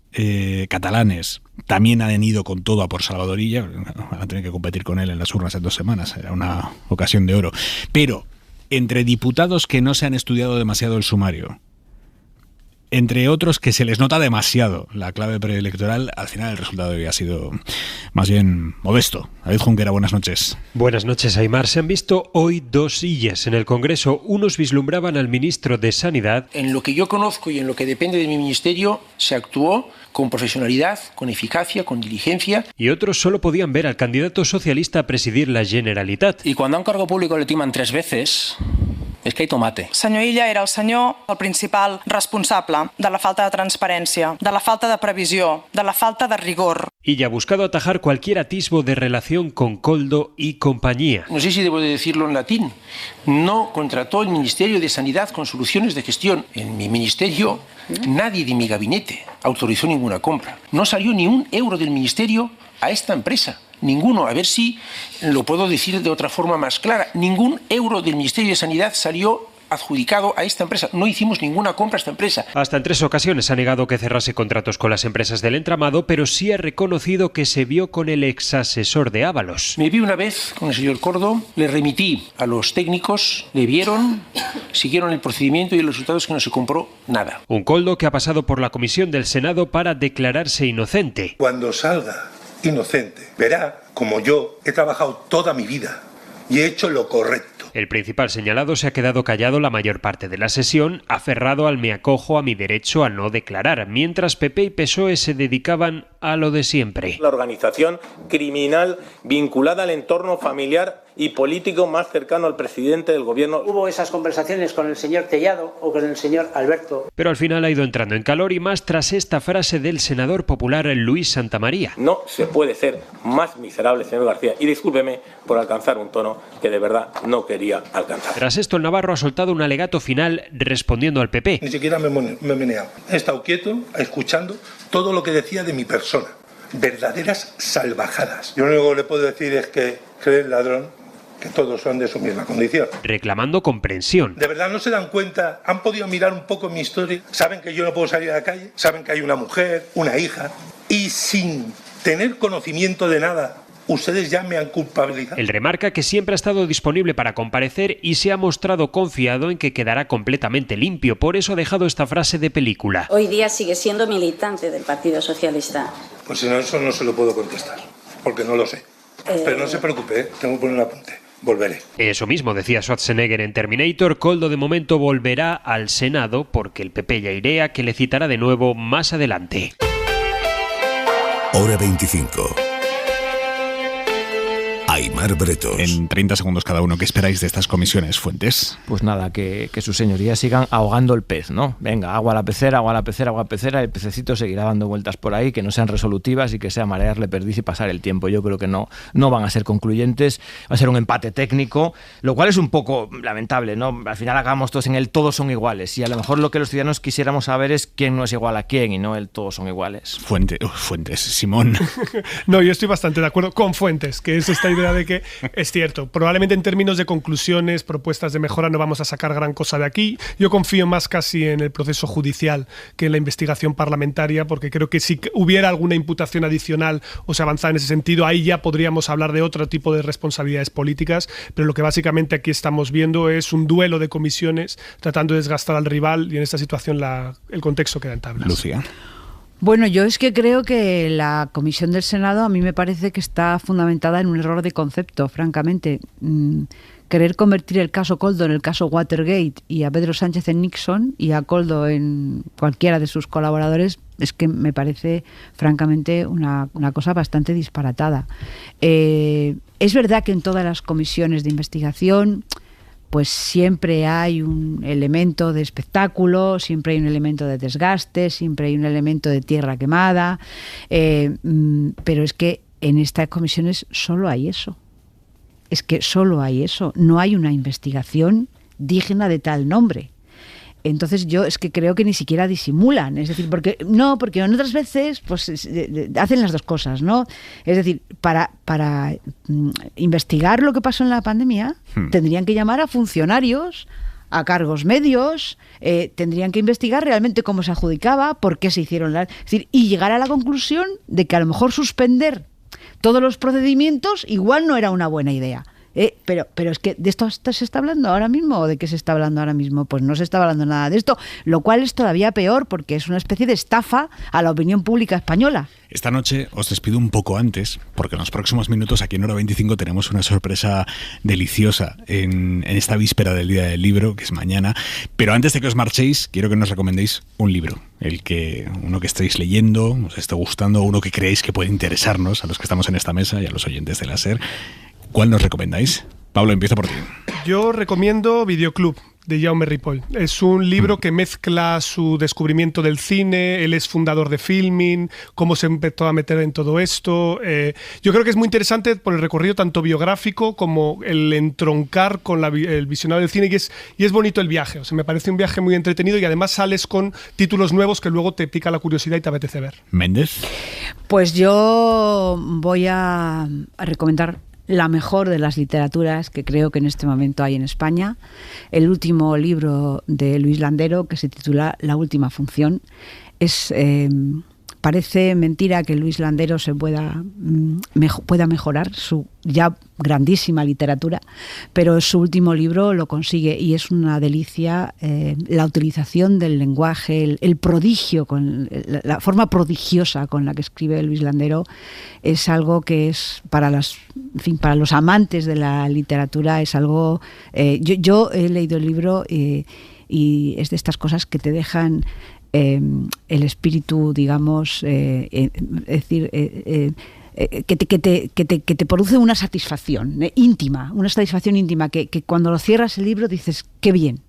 catalanes también han ido con todo a por Salvador Illa. Van a tener que competir con él en las urnas en 2 semanas. Era una ocasión de oro. Pero entre diputados que no se han estudiado demasiado el sumario, entre otros que se les nota demasiado la clave preelectoral, al final el resultado de hoy ha sido más bien modesto. David Junquera, buenas noches. Buenas noches, Aimar. Se han visto hoy 2 sillas en el Congreso. Unos vislumbraban al ministro de Sanidad. En lo que yo conozco y en lo que depende de mi ministerio, se actuó con profesionalidad, con eficacia, con diligencia. Y otros solo podían ver al candidato socialista a presidir la Generalitat. Y cuando a un cargo público le timan 3 veces... és que hi tomate. Senyor Illa era el principal responsable de la falta de transparència, de la falta de previsió, de la falta de rigor. Illa ha buscado atajar cualquier atisbo de relación con Koldo y compañía. No sé si debo de decirlo en latín. No contrató el Ministerio de Sanidad con soluciones de gestión. En mi ministerio, nadie de mi gabinete autorizó ninguna compra. No salió ni un euro del ministerio a esta empresa. Ninguno, a ver si lo puedo decir de otra forma más clara, ningún euro del Ministerio de Sanidad salió adjudicado a esta empresa. No hicimos ninguna compra a esta empresa. Hasta en 3 ocasiones ha negado que cerrase contratos con las empresas del entramado, pero sí ha reconocido que se vio con el exasesor de Ábalos. Me vi una vez con el señor Koldo, le remití a los técnicos, le vieron, siguieron el procedimiento y el resultado es que no se compró nada. Un Koldo que ha pasado por la comisión del Senado para declararse inocente. Cuando salga inocente, verá como yo he trabajado toda mi vida y he hecho lo correcto. El principal señalado se ha quedado callado la mayor parte de la sesión, aferrado al me acojo a mi derecho a no declarar, mientras PP y PSOE se dedicaban a lo de siempre. La organización criminal vinculada al entorno familiar y político más cercano al presidente del gobierno. Hubo esas conversaciones con el señor Tellado o con el señor Alberto. Pero al final ha ido entrando en calor y más tras esta frase del senador popular Luis Santamaría. No se puede ser más miserable, señor García, y discúlpeme por alcanzar un tono que de verdad no quería alcanzar. Tras esto, el navarro ha soltado un alegato final respondiendo al PP. Ni siquiera me he meneado. He estado quieto, escuchando todo lo que decía de mi persona. Verdaderas salvajadas. Yo lo único que le puedo decir es que cree el ladrón que todos son de su misma condición. Reclamando comprensión. ¿De verdad no se dan cuenta? ¿Han podido mirar un poco mi historia? ¿Saben que yo no puedo salir a la calle? ¿Saben que hay una mujer, una hija? Y sin tener conocimiento de nada, ustedes ya me han culpabilizado. Él remarca que siempre ha estado disponible para comparecer y se ha mostrado confiado en que quedará completamente limpio. Por eso ha dejado esta frase de película. Hoy día sigue siendo militante del Partido Socialista. Pues si no, eso no se lo puedo contestar, porque no lo sé. Pero no se preocupe, tengo que poner un apunte. Volveré. Eso mismo decía Schwarzenegger en Terminator. Koldo de momento volverá al Senado porque el PP ya irea que le citará de nuevo más adelante. Hora 25. Aimar Bretos. En 30 segundos cada uno, ¿qué esperáis de estas comisiones, Fuentes? Pues nada, que sus señorías sigan ahogando el pez, ¿no? Venga, agua a la pecera, agua a la pecera, agua a la pecera, el pececito seguirá dando vueltas por ahí, que no sean resolutivas y que sea marearle perdiz y pasar el tiempo. Yo creo que no van a ser concluyentes, va a ser un empate técnico, lo cual es un poco lamentable, ¿no? Al final acabamos todos en el todos son iguales y a lo mejor lo que los ciudadanos quisiéramos saber es quién no es igual a quién y no el todos son iguales. Fuentes, Simón. No, yo estoy bastante de acuerdo con Fuentes, que es esta idea de que es cierto, probablemente en términos de conclusiones, propuestas de mejora no vamos a sacar gran cosa de aquí. Yo confío más casi en el proceso judicial que en la investigación parlamentaria, porque creo que si hubiera alguna imputación adicional o se avanzara en ese sentido, ahí ya podríamos hablar de otro tipo de responsabilidades políticas, pero lo que básicamente aquí estamos viendo es un duelo de comisiones tratando de desgastar al rival y en esta situación el contexto queda en tablas. Lucía. Bueno, yo es que creo que la comisión del Senado a mí me parece que está fundamentada en un error de concepto, francamente. Querer convertir el caso Koldo en el caso Watergate y a Pedro Sánchez en Nixon y a Koldo en cualquiera de sus colaboradores es que me parece francamente una cosa bastante disparatada. Es verdad que en todas las comisiones de investigación pues siempre hay un elemento de espectáculo, siempre hay un elemento de desgaste, siempre hay un elemento de tierra quemada, pero es que en estas comisiones solo hay eso. Es que solo hay eso. No hay una investigación digna de tal nombre. Entonces yo es que creo que ni siquiera disimulan, es decir, porque en otras veces pues hacen las dos cosas, ¿no? Es decir, para investigar lo que pasó en la pandemia, tendrían que llamar a funcionarios, a cargos medios, tendrían que investigar realmente cómo se adjudicaba, por qué se hicieron es decir, y llegar a la conclusión de que a lo mejor suspender todos los procedimientos igual no era una buena idea. Pero es que ¿de esto se está hablando ahora mismo o de qué se está hablando ahora mismo? Pues no se está hablando nada de esto, lo cual es todavía peor porque es una especie de estafa a la opinión pública española. Esta noche os despido un poco antes, porque en los próximos minutos aquí en Hora 25 tenemos una sorpresa deliciosa en esta víspera del Día del Libro, que es mañana. Pero antes de que os marchéis, quiero que nos recomendéis un libro, uno que estéis leyendo, os esté gustando, uno que creéis que puede interesarnos a los que estamos en esta mesa y a los oyentes de la SER. ¿Cuál nos recomendáis? Pablo, empiezo por ti. Yo recomiendo Videoclub, de Jaume Ripoll. Es un libro que mezcla su descubrimiento del cine, él es fundador de Filmin, cómo se empezó a meter en todo esto. Yo creo que es muy interesante por el recorrido tanto biográfico como el entroncar con el visionado del cine, y es bonito el viaje. O sea, me parece un viaje muy entretenido y además sales con títulos nuevos que luego te pica la curiosidad y te apetece ver. ¿Méndez? Pues yo voy a recomendar la mejor de las literaturas que creo que en este momento hay en España, el último libro de Luis Landero, que se titula La última función. Parece mentira que Luis Landero se pueda mejorar su ya grandísima literatura, pero su último libro lo consigue y es una delicia. La utilización del lenguaje, el prodigio, la forma prodigiosa con la que escribe Luis Landero es algo que es para los amantes de la literatura es algo. Yo he leído el libro y es de estas cosas que te dejan el espíritu, digamos, es decir, que te produce una satisfacción íntima, que cuando lo cierras el libro dices, qué bien.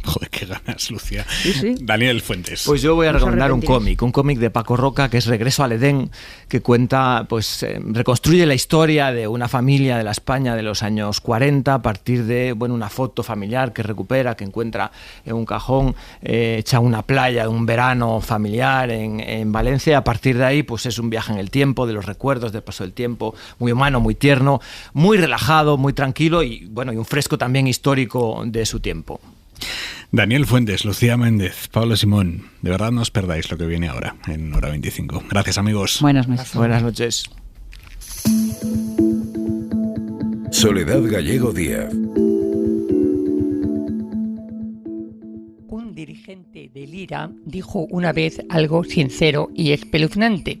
Joder, qué ganas, Lucía. Sí. Daniel Fuentes. Pues yo voy a recomendar un cómic de Paco Roca, que es Regreso al Edén, que cuenta, reconstruye la historia de una familia de la España de los años 40 a partir de una foto familiar que recupera, que encuentra en un cajón, hecha una playa de un verano familiar en Valencia. A partir de ahí, pues es un viaje en el tiempo, de los recuerdos del paso del tiempo, muy humano, muy tierno, muy relajado, muy tranquilo y un fresco también histórico de su tiempo. Daniel Fuentes, Lucía Méndez, Pablo Simón, de verdad no os perdáis lo que viene ahora en Hora 25. Gracias, amigos. Buenas noches. Buenas noches. Soledad Gallego Díaz. Un dirigente del IRA dijo una vez algo sincero y espeluznante.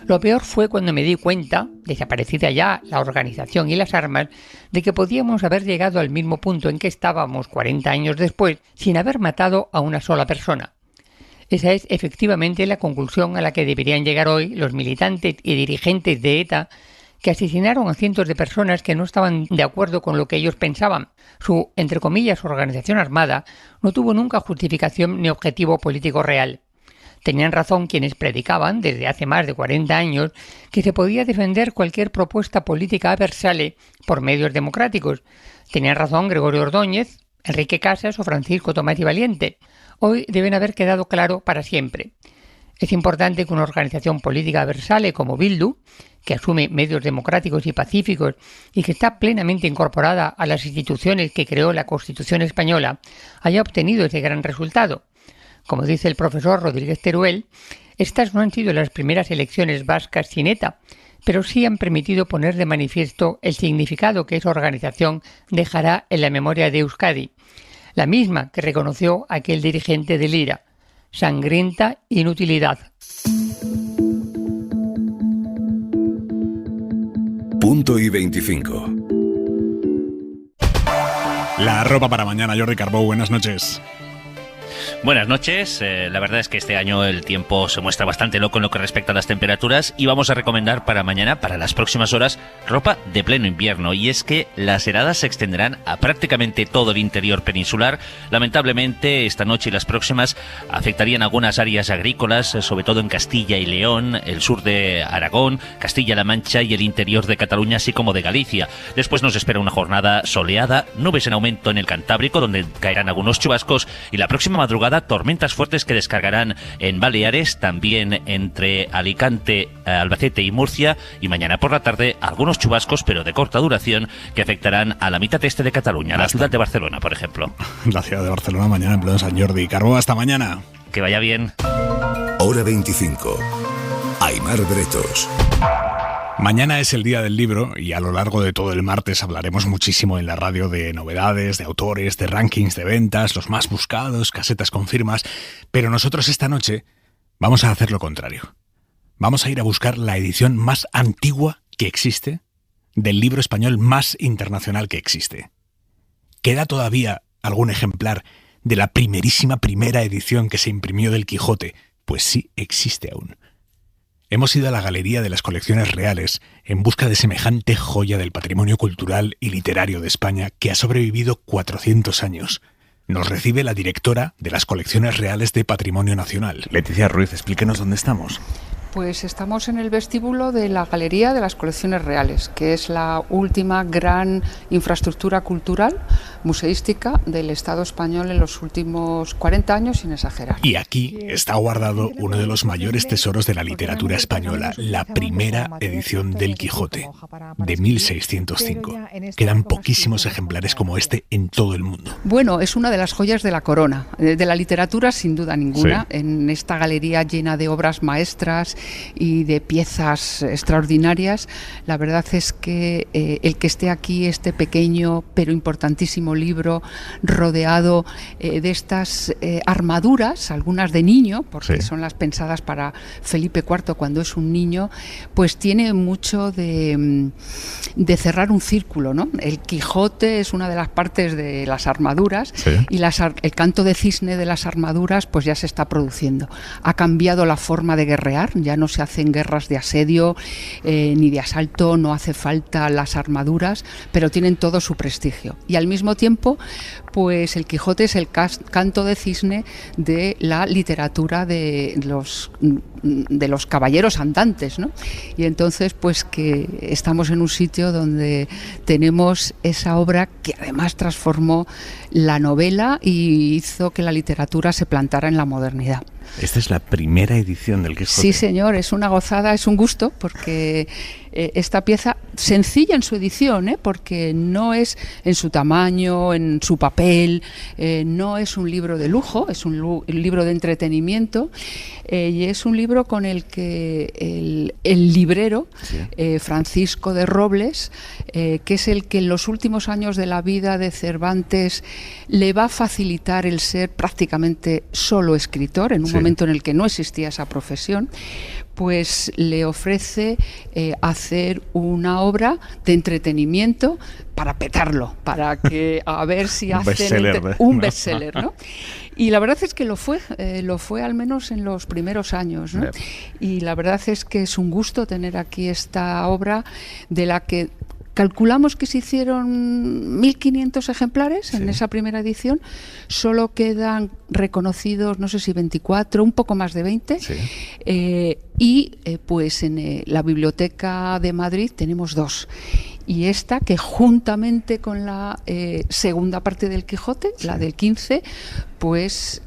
Lo peor fue cuando me di cuenta, desaparecida ya la organización y las armas, de que podíamos haber llegado al mismo punto en que estábamos 40 años después, sin haber matado a una sola persona. Esa es efectivamente la conclusión a la que deberían llegar hoy los militantes y dirigentes de ETA, que asesinaron a cientos de personas que no estaban de acuerdo con lo que ellos pensaban. Su, entre comillas, organización armada no tuvo nunca justificación ni objetivo político real. Tenían razón quienes predicaban, desde hace más de 40 años, que se podía defender cualquier propuesta política adversale por medios democráticos. Tenían razón Gregorio Ordóñez, Enrique Casas o Francisco Tomás y Valiente. Hoy deben haber quedado claro para siempre. Es importante que una organización política adversale como Bildu, que asume medios democráticos y pacíficos y que está plenamente incorporada a las instituciones que creó la Constitución española, haya obtenido ese gran resultado. Como dice el profesor Rodríguez Teruel, estas no han sido las primeras elecciones vascas sin ETA, pero sí han permitido poner de manifiesto el significado que esa organización dejará en la memoria de Euskadi, la misma que reconoció aquel dirigente del IRA: sangrienta inutilidad. Punto y 25. La ropa para mañana, Jordi Carbó, buenas noches. Buenas noches. La verdad es que este año el tiempo se muestra bastante loco en lo que respecta a las temperaturas y vamos a recomendar para mañana, para las próximas horas, ropa de pleno invierno. Y es que las heladas se extenderán a prácticamente todo el interior peninsular. Lamentablemente, esta noche y las próximas afectarían algunas áreas agrícolas, sobre todo en Castilla y León, el sur de Aragón, Castilla-La Mancha y el interior de Cataluña, así como de Galicia. Después nos espera una jornada soleada, nubes en aumento en el Cantábrico, donde caerán algunos chubascos, y la próxima madrugada tormentas fuertes que descargarán en Baleares, también entre Alicante, Albacete y Murcia, y mañana por la tarde algunos chubascos, pero de corta duración, que afectarán a la mitad este de Cataluña, la ciudad de Barcelona, por ejemplo. La ciudad de Barcelona mañana en pleno San Jordi. Carbó, hasta mañana. Que vaya bien. Hora 25. Aimar Bretos. Mañana es el Día del Libro y a lo largo de todo el martes hablaremos muchísimo en la radio de novedades, de autores, de rankings de ventas, los más buscados, casetas con firmas, pero nosotros esta noche vamos a hacer lo contrario. Vamos a ir a buscar la edición más antigua que existe del libro español más internacional que existe. ¿Queda todavía algún ejemplar de la primera edición que se imprimió del Quijote? Pues sí, existe aún. Hemos ido a la Galería de las Colecciones Reales en busca de semejante joya del patrimonio cultural y literario de España que ha sobrevivido 400 años. Nos recibe la directora de las Colecciones Reales de Patrimonio Nacional. Leticia Ruiz, explíquenos dónde estamos. Pues estamos en el vestíbulo de la Galería de las Colecciones Reales, que es la última gran infraestructura cultural museística del Estado español en los últimos 40 años, sin exagerar. Y aquí está guardado uno de los mayores tesoros de la literatura española, la primera edición del Quijote, de 1605. Quedan poquísimos ejemplares como este en todo el mundo. Bueno, es una de las joyas de la corona, de la literatura sin duda ninguna, sí. En esta galería llena de obras maestras y de piezas extraordinarias, la verdad es que el que esté aquí, este pequeño pero importantísimo libro rodeado de estas armaduras, algunas de niño, porque son las pensadas para Felipe IV cuando es un niño, pues tiene mucho de cerrar un círculo, ¿no? El Quijote es una de las partes de las armaduras y el canto de cisne de las armaduras pues ya se está produciendo. Ha cambiado la forma de guerrear, ya no se hacen guerras de asedio ni de asalto, no hace falta las armaduras, pero tienen todo su prestigio. Y al mismo tiempo, pues el Quijote es el canto de cisne de la literatura de los caballeros andantes, ¿no? Y entonces, pues que estamos en un sitio donde tenemos esa obra que además transformó la novela y hizo que la literatura se plantara en la modernidad. Esta es la primera edición del Quijote. Sí, señor, es una gozada, es un gusto, porque esta pieza, sencilla en su edición, porque no es en su tamaño, en su papel, no es un libro de lujo, es un libro de entretenimiento, y es un libro con el que el librero, Francisco de Robles, que es el que en los últimos años de la vida de Cervantes le va a facilitar el ser prácticamente solo escritor, en un momento en el que no existía esa profesión, pues le ofrece hacer una obra de entretenimiento para petarlo, para que a ver si hacen un bestseller, ¿no? Y la verdad es que lo fue al menos en los primeros años, ¿no? Y la verdad es que es un gusto tener aquí esta obra de la que calculamos que se hicieron 1.500 ejemplares en esa primera edición, solo quedan reconocidos, no sé si 24, un poco más de 20, pues en la Biblioteca de Madrid tenemos 2. Y esta, que juntamente con la segunda parte del Quijote, la del 15, pues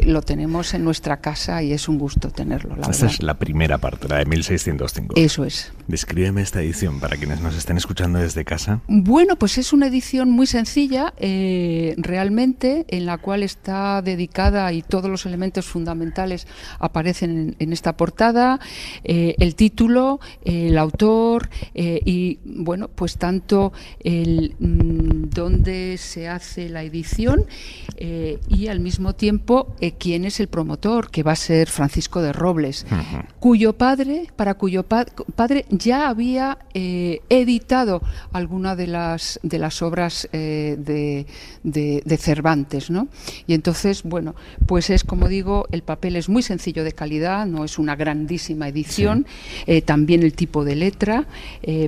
lo tenemos en nuestra casa y es un gusto tenerlo, la Esta verdad. es la primera parte, la de 1605. Eso es. Descríbeme esta edición para quienes nos estén escuchando desde casa. Bueno, pues es una edición muy sencilla, realmente, en la cual está dedicada y todos los elementos fundamentales aparecen en esta portada, el título, el autor y, bueno, pues tanto el dónde se hace la edición y al al mismo tiempo quién es el promotor, que va a ser Francisco de Robles, cuyo padre ya había editado alguna de las obras de Cervantes, ¿no? Y entonces, bueno, pues es, como digo, el papel es muy sencillo de calidad, no es una grandísima edición, también el tipo de letra,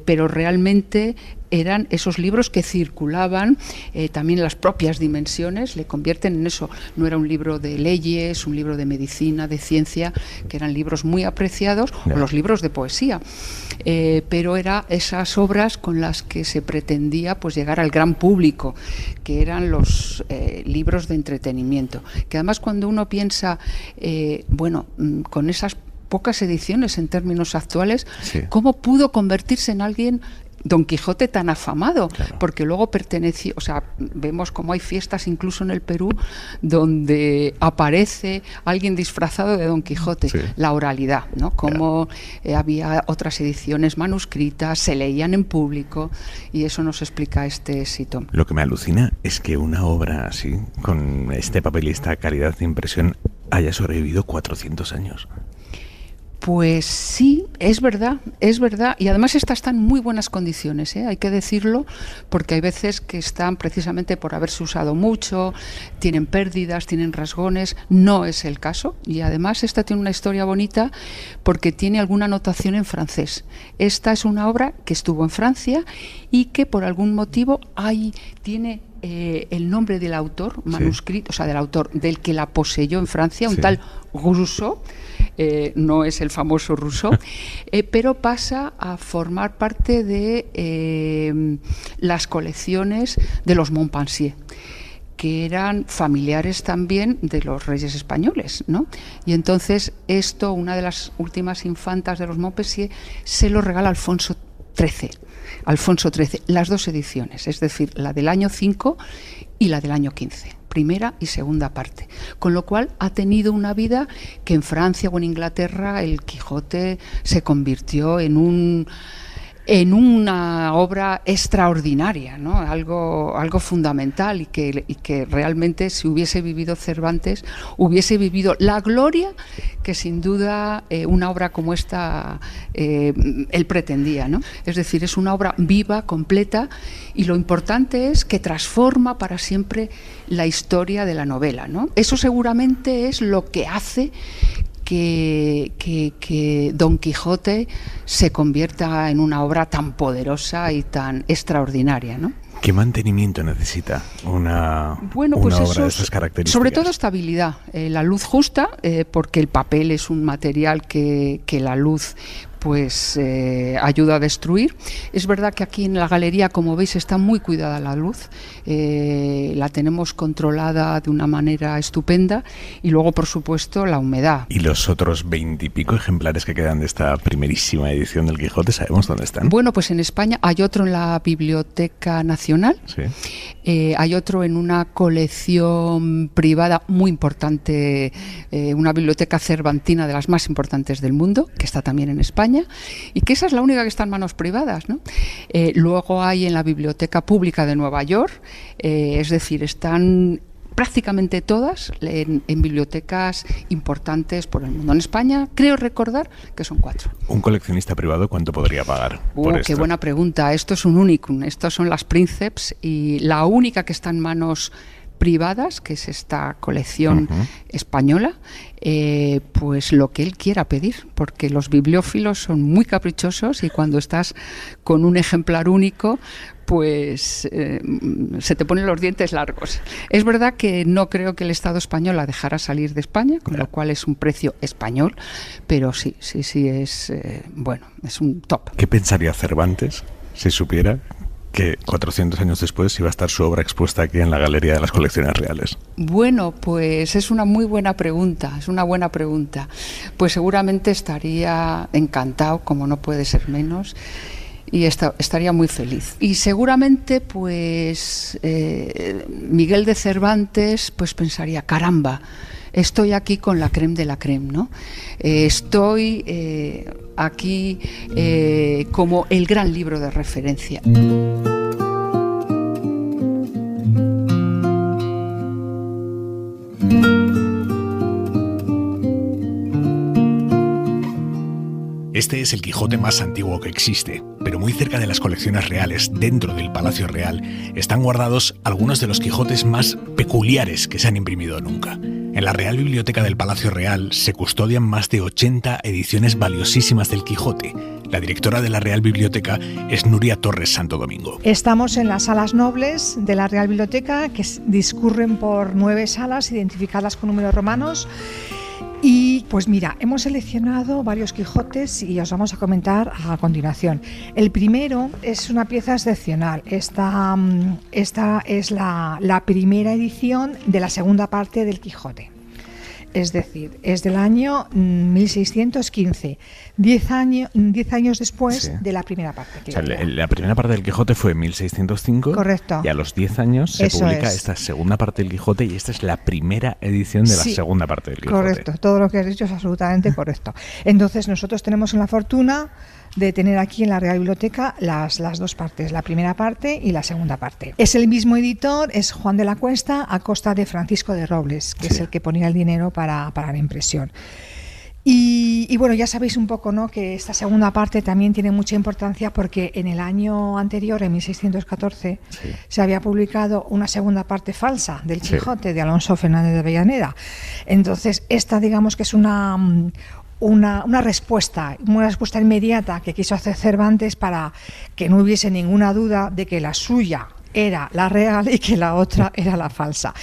pero realmente eran esos libros que circulaban, también las propias dimensiones le convierten en eso. No era un libro de leyes, un libro de medicina, de ciencia, que eran libros muy apreciados, o los libros de poesía, pero era esas obras con las que se pretendía pues llegar al gran público, que eran los libros de entretenimiento, que además cuando uno piensa, con esas pocas ediciones en términos actuales, ¿cómo pudo convertirse en alguien Don Quijote tan afamado? Porque luego perteneció, o sea, vemos como hay fiestas incluso en el Perú donde aparece alguien disfrazado de Don Quijote, la oralidad, ¿no? Como había otras ediciones manuscritas, se leían en público, y eso nos explica este éxito. Lo que me alucina es que una obra así, con este papel y esta calidad de impresión, haya sobrevivido 400 años. Pues sí, es verdad, y además está en muy buenas condiciones, hay que decirlo, porque hay veces que están precisamente por haberse usado mucho, tienen pérdidas, tienen rasgones, no es el caso, y además esta tiene una historia bonita porque tiene alguna anotación en francés. Esta es una obra que estuvo en Francia y que por algún motivo tiene el nombre del autor manuscrito, o sea, del autor del que la poseyó en Francia, un tal Rousseau. No es el famoso Rousseau, pero pasa a formar parte de las colecciones de los Montpensier, que eran familiares también de los reyes españoles, ¿no? Y entonces esto, una de las últimas infantas de los Montpensier, se lo regala Alfonso XIII, las dos ediciones, es decir, la del año 5 y la del año 15. Primera y segunda parte, con lo cual ha tenido una vida que en Francia o en Inglaterra el Quijote se convirtió en una obra extraordinaria, ¿no? Algo fundamental, y que realmente, si hubiese vivido Cervantes, hubiese vivido la gloria que sin duda una obra como esta él pretendía, ¿no? Es decir, es una obra viva, completa, y lo importante es que transforma para siempre la historia de la novela, ¿no? Eso seguramente es lo que hace que Don Quijote se convierta en una obra tan poderosa y tan extraordinaria, ¿no? ¿Qué mantenimiento necesita una obra de estas características? Sobre todo estabilidad, la luz justa, porque el papel es un material que la luz pues ayuda a destruir. Es verdad que aquí en la galería, como veis, está muy cuidada la luz, la tenemos controlada de una manera estupenda, y luego, por supuesto, la humedad. ¿Y los otros 20 y pico ejemplares que quedan de esta primerísima edición del Quijote, sabemos dónde están? Bueno, pues en España hay otro en la Biblioteca Nacional, hay otro en una colección privada muy importante, una biblioteca cervantina de las más importantes del mundo, que está también en España, y que esa es la única que está en manos privadas, ¿no? Luego hay en la Biblioteca Pública de Nueva York, es decir, están prácticamente todas en bibliotecas importantes por el mundo. En España creo recordar que son 4. ¿Un coleccionista privado cuánto podría pagar por esto? Qué buena pregunta. Esto es un unicum. Estos son las Princeps, y la única que está en manos privadas, que es esta colección española, pues lo que él quiera pedir, porque los bibliófilos son muy caprichosos, y cuando estás con un ejemplar único, pues se te ponen los dientes largos. Es verdad que no creo que el Estado español la dejara salir de España, con lo cual es un precio español, pero sí es es un top. ¿Qué pensaría Cervantes si supiera que 400 años después iba a estar su obra expuesta aquí en la Galería de las Colecciones Reales? Bueno, pues es una muy buena pregunta, Pues seguramente estaría encantado, como no puede ser menos, y estaría muy feliz. Y seguramente, pues, Miguel de Cervantes, pues pensaría, caramba, estoy aquí con la crème de la crème, ¿no? Estoy aquí como el gran libro de referencia. Este es el Quijote más antiguo que existe, pero muy cerca de las colecciones reales, dentro del Palacio Real, están guardados algunos de los Quijotes más peculiares que se han imprimido nunca. En la Real Biblioteca del Palacio Real se custodian más de 80 ediciones valiosísimas del Quijote. La directora de la Real Biblioteca es Nuria Torres Santo Domingo. Estamos en las salas nobles de la Real Biblioteca, que discurren por 9 salas identificadas con números romanos. Y pues mira, hemos seleccionado varios Quijotes y os vamos a comentar a continuación. El primero es una pieza excepcional. Esta es la primera edición de la segunda parte del Quijote. Es decir, es del año 1615, 10 años después de la primera parte. O sea, la primera parte del Quijote fue en 1605. Correcto. Y a los 10 años se publica esta segunda parte del Quijote y esta es la primera edición de la segunda parte del Quijote. Correcto, todo lo que has dicho es absolutamente correcto. Entonces nosotros tenemos la fortuna de tener aquí en la Real Biblioteca las dos partes, la primera parte y la segunda parte. Es el mismo editor, es Juan de la Cuesta, a costa de Francisco de Robles, que es el que ponía el dinero para la impresión. Y bueno, ya sabéis un poco, ¿no?, que esta segunda parte también tiene mucha importancia porque en el año anterior, en 1614, se había publicado una segunda parte falsa del Quijote de Alonso Fernández de Avellaneda. Entonces, esta digamos que es una respuesta inmediata que quiso hacer Cervantes para que no hubiese ninguna duda de que la suya era la real y que la otra era la falsa.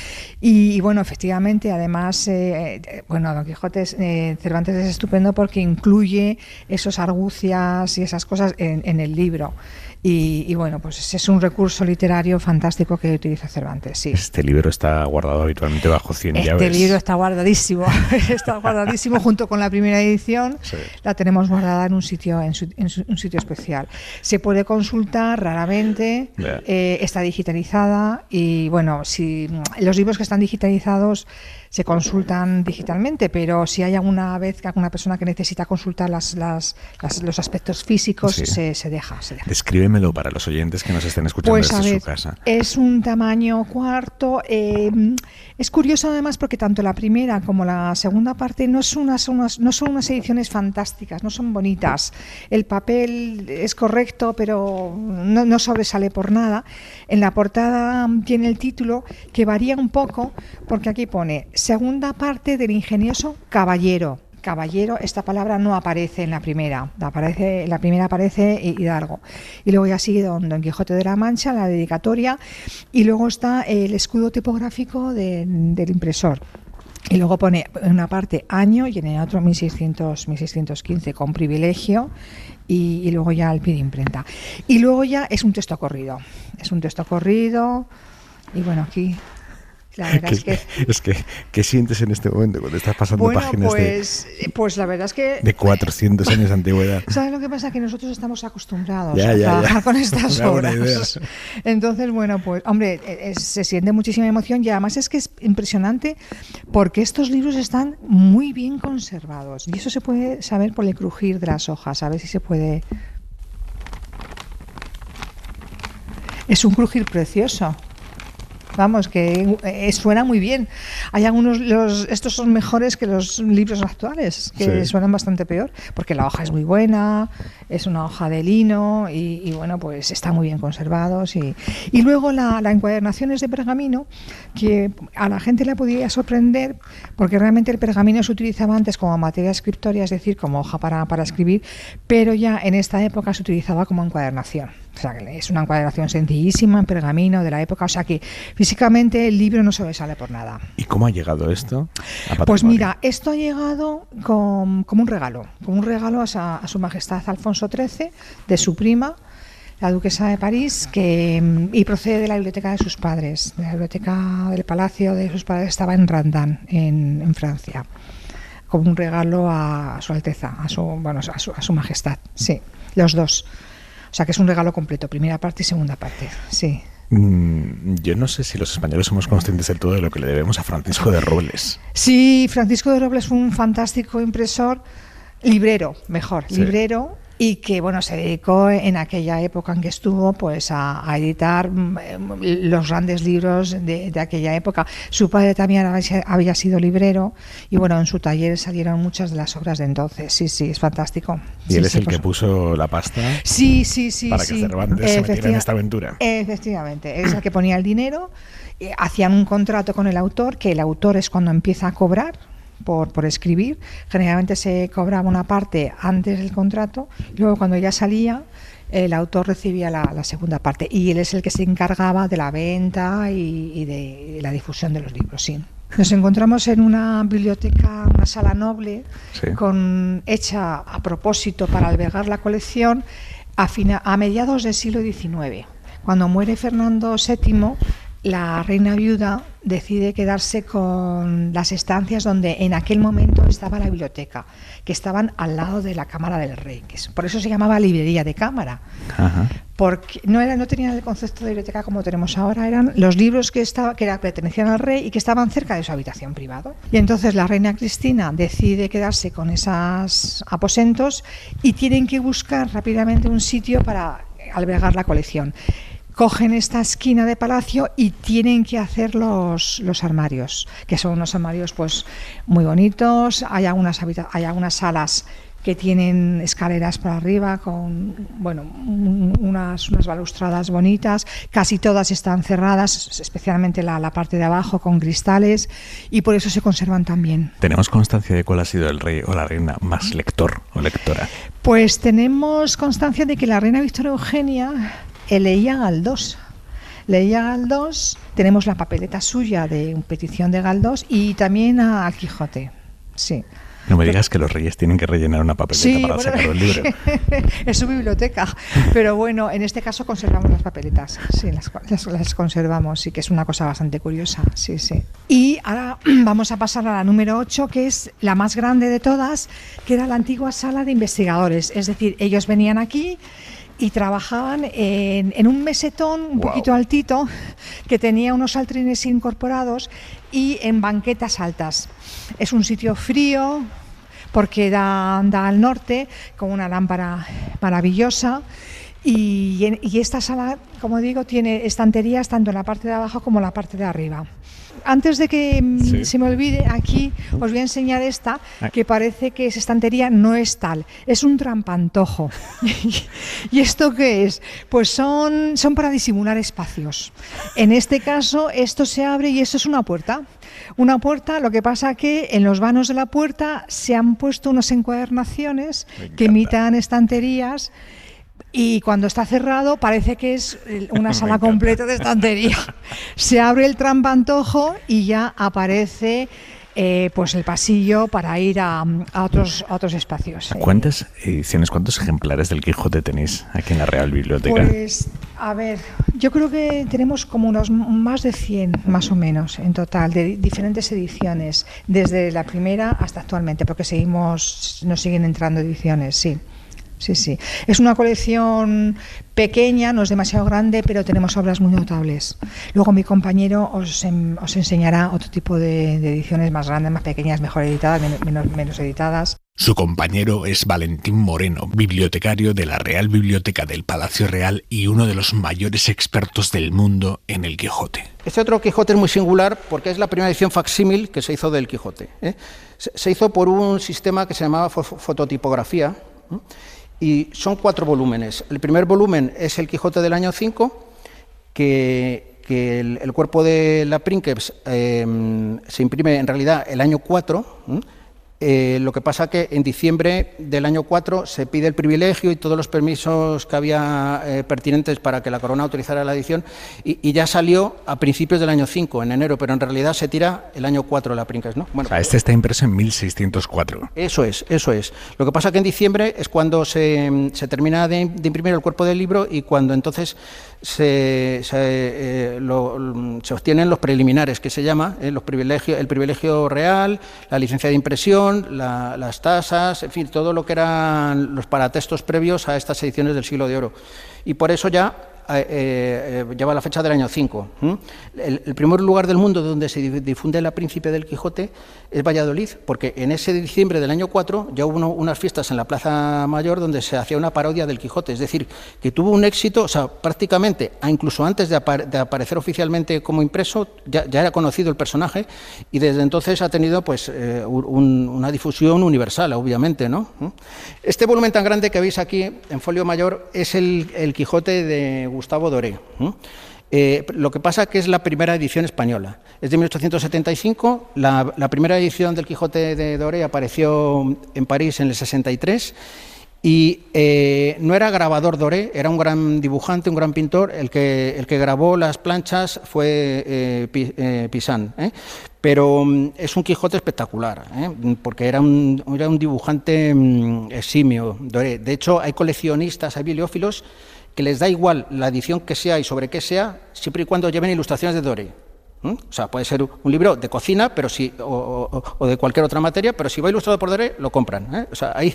Y bueno, efectivamente, además, Don Quijote, Cervantes es estupendo porque incluye esos argucias y esas cosas en el libro. Y bueno, pues es un recurso literario fantástico que utiliza Cervantes, sí. Este libro está guardado habitualmente bajo 100 llaves. Este libro está guardadísimo junto con la primera edición. Sí. La tenemos guardada en un sitio especial. Se puede consultar raramente, está digitalizada y bueno, si los libros que están digitalizados se consultan digitalmente, pero si hay alguna persona que necesita consultar los aspectos físicos, se deja. Descríbemelo para los oyentes que nos estén escuchando desde su casa. Es un tamaño cuarto. Es curioso además porque tanto la primera como la segunda parte no son unas ediciones fantásticas, no son bonitas. El papel es correcto, pero no sobresale por nada. En la portada tiene el título que varía un poco porque aquí pone segunda parte del ingenioso caballero. Caballero, esta palabra no aparece en la primera. En la primera aparece Hidalgo. Y luego ya sigue Don Quijote de la Mancha, la dedicatoria, y luego está el escudo tipográfico del impresor. Y luego pone en una parte año y en el otro 1615 con privilegio y luego ya el pie de imprenta. Y luego ya es un texto corrido. Y bueno, aquí... La verdad ¿Qué sientes en este momento cuando estás pasando páginas pues la verdad es que de 400 años de antigüedad? ¿Sabes lo que pasa? Que nosotros estamos acostumbrados a trabajar con estas obras. Entonces, bueno, pues hombre, se siente muchísima emoción y además es que es impresionante porque estos libros están muy bien conservados y eso se puede saber por el crujir de las hojas, a ver si se puede... Es un crujir precioso. Vamos, que suena muy bien. Hay estos son mejores que los libros actuales, que suenan bastante peor, porque la hoja es muy buena, es una hoja de lino y bueno, pues están muy bien conservados. Y luego la encuadernación es de pergamino, que a la gente le podía sorprender, porque realmente el pergamino se utilizaba antes como materia escriptoria, es decir, como hoja para escribir, pero ya en esta época se utilizaba como encuadernación. O sea, que es una encuadernación sencillísima en pergamino de la época, o sea que físicamente el libro no sobresale por nada. ¿Y cómo ha llegado esto? Pues mira, esto ha llegado como un regalo a su majestad Alfonso XIII, de su prima, la duquesa de París, y procede de la biblioteca de sus padres. La biblioteca del palacio de sus padres estaba en Randán, en Francia, como un regalo a su Alteza, a su majestad, sí, los dos. O sea que es un regalo completo, primera parte y segunda parte, sí. Yo no sé si los españoles somos conscientes del todo de lo que le debemos a Francisco de Robles. Sí, Francisco de Robles fue un fantástico impresor, librero, y que bueno, se dedicó en aquella época en que estuvo pues a editar los grandes libros de aquella época. Su padre también había sido librero y bueno, en su taller salieron muchas de las obras de entonces. Sí, es fantástico. Y él es el que puso la pasta para que Cervantes se metiera en esta aventura. Efectivamente, es el que ponía el dinero, hacían un contrato con el autor, que el autor es cuando empieza a cobrar por escribir. Generalmente se cobraba una parte antes del contrato, luego cuando ya salía el autor recibía la segunda parte, y él es el que se encargaba de la venta y de la difusión de los libros. Sí. Nos encontramos en una biblioteca, una sala noble, hecha a propósito para albergar la colección a mediados del siglo XIX. Cuando muere Fernando VII, la reina viuda decide quedarse con las estancias donde en aquel momento estaba la biblioteca, que estaban al lado de la Cámara del Rey, por eso se llamaba librería de cámara. Ajá. Porque no tenían el concepto de biblioteca como tenemos ahora, eran los libros que pertenecían al rey y que estaban cerca de su habitación privada. Y entonces la reina Cristina decide quedarse con esos aposentos y tienen que buscar rápidamente un sitio para albergar la colección. Cogen esta esquina de palacio y tienen que hacer los armarios, que son unos armarios pues muy bonitos. Hay algunas salas que tienen escaleras por arriba con unas balustradas bonitas. Casi todas están cerradas, especialmente la parte de abajo, con cristales, y por eso se conservan tan bien. ¿Tenemos constancia de cuál ha sido el rey o la reina más lector o lectora? Pues tenemos constancia de que la reina Victoria Eugenia leía Galdós. Tenemos la papeleta suya de petición de Galdós y también a Quijote. Sí. No me digas que los reyes tienen que rellenar una papeleta para sacar un libro. Es su biblioteca. Pero bueno, en este caso conservamos las papeletas. Sí, las conservamos, sí, que es una cosa bastante curiosa. Sí. Y ahora vamos a pasar a la número 8, que es la más grande de todas, que era la antigua sala de investigadores. Es decir, ellos venían aquí y trabajaban en un mesetón un poquito altito, que tenía unos altrines incorporados, y en banquetas altas. Es un sitio frío porque da al norte, con una lámpara maravillosa, y esta sala, como digo, tiene estanterías tanto en la parte de abajo como en la parte de arriba. Antes de que se me olvide, aquí os voy a enseñar esta, que parece que es estantería, no es tal, es un trampantojo. ¿Y esto qué es? Pues son para disimular espacios. En este caso, esto se abre y esto es una puerta. Una puerta, lo que pasa que en los vanos de la puerta se han puesto unas encuadernaciones que imitan estanterías. Y cuando está cerrado parece que es una sala completa de estantería. Se abre el trampantojo y ya aparece pues el pasillo para ir a otros espacios. ¿Cuántas ediciones, cuántos ejemplares del Quijote tenéis aquí en la Real Biblioteca? Pues, a ver, yo creo que tenemos como unos más de 100, más o menos, en total, de diferentes ediciones, desde la primera hasta actualmente, porque nos siguen entrando ediciones, sí. Sí. Es una colección pequeña, no es demasiado grande, pero tenemos obras muy notables. Luego mi compañero os enseñará otro tipo de ediciones más grandes, más pequeñas, mejor editadas, menos editadas. Su compañero es Valentín Moreno, bibliotecario de la Real Biblioteca del Palacio Real y uno de los mayores expertos del mundo en el Quijote. Este otro Quijote es muy singular porque es la primera edición facsímil que se hizo del Quijote. Se hizo por un sistema que se llamaba fototipografía. Y son 4 volúmenes. El primer volumen es el Quijote del año 5, que el cuerpo de la Princeps se imprime en realidad el año 4. Lo que pasa que en diciembre del año 4 se pide el privilegio y todos los permisos que había pertinentes para que la corona autorizara la edición, y ya salió a principios del año 5, en enero, pero en realidad se tira el año 4 la Princeps, ¿no? Bueno, este está impreso en 1604. Eso es. Lo que pasa que en diciembre es cuando se termina de imprimir el cuerpo del libro y cuando entonces se obtienen los preliminares, que se llama el privilegio real, la licencia de impresión, las tasas, en fin, todo lo que eran los paratextos previos a estas ediciones del Siglo de Oro. Y por eso ya lleva la fecha del año 5. El primer lugar del mundo donde se difunde la Príncipe del Quijote es Valladolid, porque en ese diciembre del año 4 ya hubo unas fiestas en la Plaza Mayor donde se hacía una parodia del Quijote, es decir, que tuvo un éxito, o sea, prácticamente, incluso antes de aparecer oficialmente como impreso, ya era conocido el personaje, y desde entonces ha tenido pues una difusión universal, obviamente, ¿no? Este volumen tan grande que veis aquí en folio mayor es el Quijote de Gustavo Doré. Lo que pasa que es la primera edición española. Es de 1875, la primera edición del Quijote de Doré apareció en París en el 63, y no era grabador Doré, era un gran dibujante, un gran pintor. El que grabó las planchas fue Pisan, pero es un Quijote espectacular, porque era un dibujante eximio, Doré. De hecho, hay coleccionistas, hay bibliófilos que les da igual la edición que sea y sobre qué sea, siempre y cuando lleven ilustraciones de Doré. O sea, puede ser un libro de cocina, pero o de cualquier otra materia, pero si va ilustrado por Doré, lo compran. O sea, ahí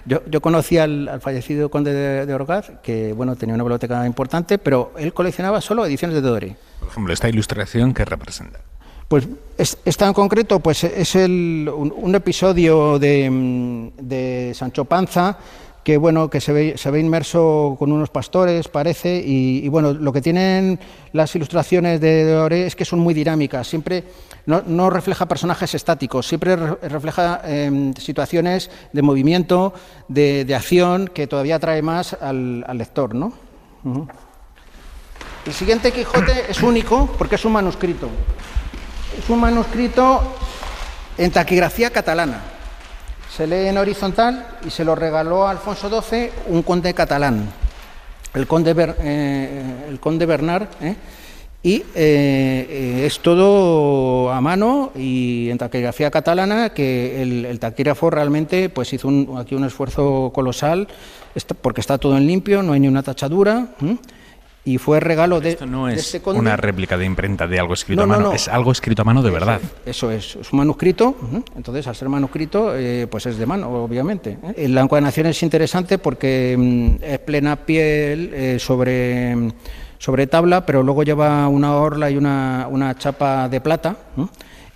yo conocí al fallecido conde de Orgaz, que bueno, tenía una biblioteca importante, pero él coleccionaba solo ediciones de Doré. Por ejemplo, esta ilustración, ¿qué representa? Pues esta en concreto pues es un episodio de Sancho Panza, que bueno, que se ve inmerso con unos pastores, parece, y bueno, lo que tienen las ilustraciones de Doré es que son muy dinámicas, siempre no refleja personajes estáticos, siempre refleja situaciones de movimiento, de acción, que todavía atrae más al lector, ¿no? El siguiente Quijote es único porque es un manuscrito. Es un manuscrito en taquigrafía catalana. Se lee en horizontal y se lo regaló a Alfonso XII, un conde catalán, el conde Bernard, y es todo a mano y en taquigrafía catalana, que el taquígrafo realmente pues hizo aquí un esfuerzo colosal, porque está todo en limpio, no hay ni una tachadura. Y fue regalo de este conde. Una réplica de imprenta de algo escrito a mano, es algo escrito a mano de verdad. Eso es un manuscrito, entonces al ser manuscrito pues es de mano, obviamente. La encuadernación es interesante porque es plena piel sobre tabla, pero luego lleva una orla y una chapa de plata.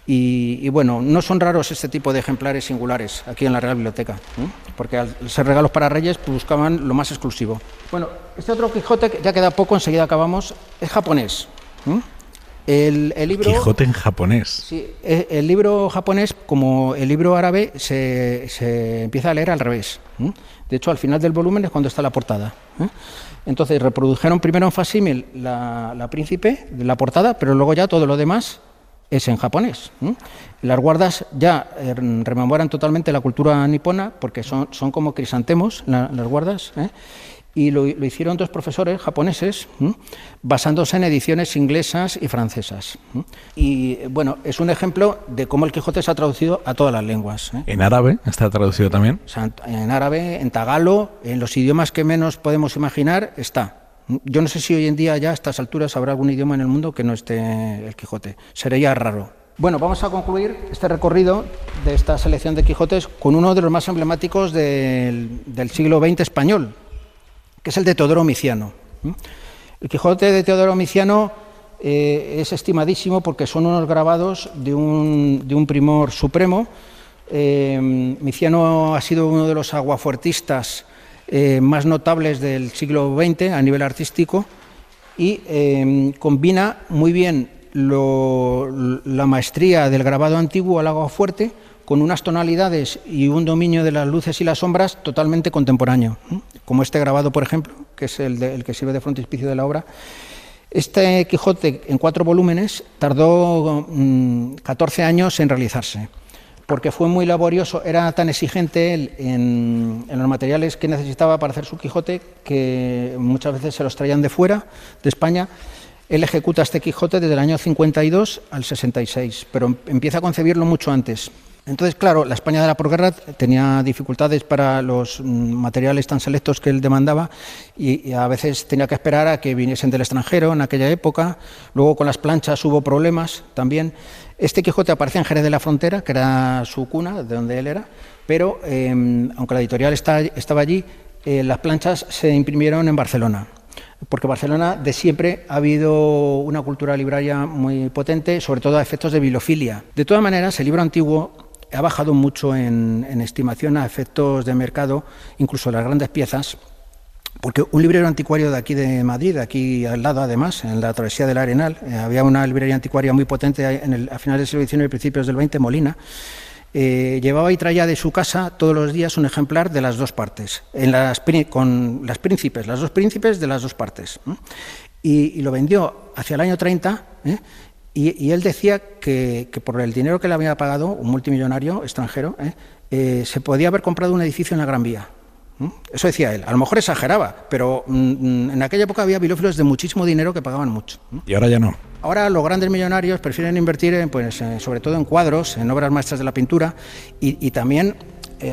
Y bueno, no son raros este tipo de ejemplares singulares aquí en la Real Biblioteca, porque al ser regalos para reyes pues buscaban lo más exclusivo. Bueno, este otro Quijote, que ya queda poco, enseguida acabamos, es japonés. El libro, Quijote en japonés. Sí, el libro japonés, como el libro árabe, se empieza a leer al revés. De hecho, al final del volumen es cuando está la portada. Entonces reprodujeron primero en facsímil la Príncipe, la portada, pero luego ya todo lo demás es en japonés. Las guardas ya rememoran totalmente la cultura nipona, porque son como crisantemos las guardas, y lo hicieron dos profesores japoneses, basándose en ediciones inglesas y francesas. Y bueno, es un ejemplo de cómo el Quijote se ha traducido a todas las lenguas. ¿En árabe está traducido también? O sea, en árabe, en tagalo, en los idiomas que menos podemos imaginar está. Yo no sé si hoy en día ya a estas alturas habrá algún idioma en el mundo que no esté el Quijote. Sería raro. Bueno, vamos a concluir este recorrido de esta selección de Quijotes con uno de los más emblemáticos del siglo XX español, que es el de Teodoro Miciano. El Quijote de Teodoro Miciano es estimadísimo porque son unos grabados de un primor supremo. Miciano ha sido uno de los aguafuertistas más notables del siglo XX a nivel artístico y combina muy bien la maestría del grabado antiguo al aguafuerte con unas tonalidades y un dominio de las luces y las sombras totalmente contemporáneo, como este grabado, por ejemplo, que es el que sirve de frontispicio de la obra. Este Quijote, en 4 volúmenes, tardó 14 años en realizarse, porque fue muy laborioso, era tan exigente él en los materiales que necesitaba para hacer su Quijote, que muchas veces se los traían de fuera, de España. Él ejecuta este Quijote desde el año 52 al 66, pero empieza a concebirlo mucho antes. Entonces, claro, la España de la posguerra tenía dificultades para los materiales tan selectos que él demandaba y a veces tenía que esperar a que viniesen del extranjero en aquella época. Luego con las planchas hubo problemas también. Este Quijote aparece en Jerez de la Frontera, que era su cuna, de donde él era, pero aunque la editorial estaba allí, las planchas se imprimieron en Barcelona. porque Barcelona de siempre ha habido una cultura libraria muy potente, sobre todo a efectos de bibliofilia. De todas maneras, el libro antiguo ha bajado mucho en estimación a efectos de mercado, incluso las grandes piezas, porque un librero anticuario de aquí de Madrid, de aquí al lado además, en la travesía del Arenal, había una librería anticuaria muy potente a finales del siglo XIX y principios del XX, Molina, llevaba y traía de su casa todos los días un ejemplar de las dos partes, con las dos príncipes de las dos partes. Y lo vendió hacia el año 30, y él decía que por el dinero que le había pagado, un multimillonario extranjero, se podía haber comprado un edificio en la Gran Vía. Eso decía él. A lo mejor exageraba, pero en aquella época había bibliófilos de muchísimo dinero que pagaban mucho. Y ahora ya no. Ahora los grandes millonarios prefieren invertir sobre todo en cuadros, en obras maestras de la pintura, y también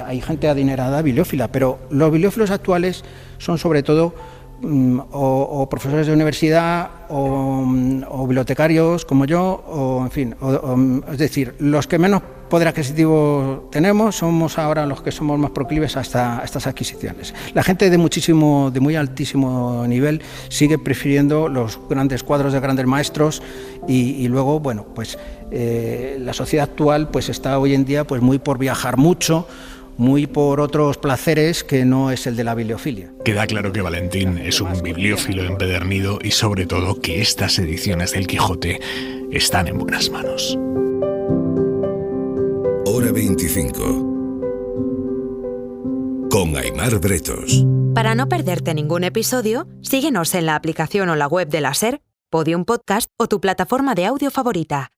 hay gente adinerada bibliófila, pero los bibliófilos actuales son sobre todo o profesores de universidad o bibliotecarios como yo, o en fin, es decir, los que menos poder adquisitivo tenemos somos ahora los que somos más proclives a estas adquisiciones. La gente de muy altísimo nivel sigue prefiriendo los grandes cuadros de grandes maestros y luego, bueno, pues la sociedad actual pues está hoy en día pues muy por viajar mucho, muy por otros placeres que no es el de la bibliofilia. Queda claro que Valentín es un bibliófilo empedernido y sobre todo que estas ediciones del Quijote están en buenas manos. Hora 25 con Aimar Bretos. Para no perderte ningún episodio, síguenos en la aplicación o la web de la SER, Podium Podcast o tu plataforma de audio favorita.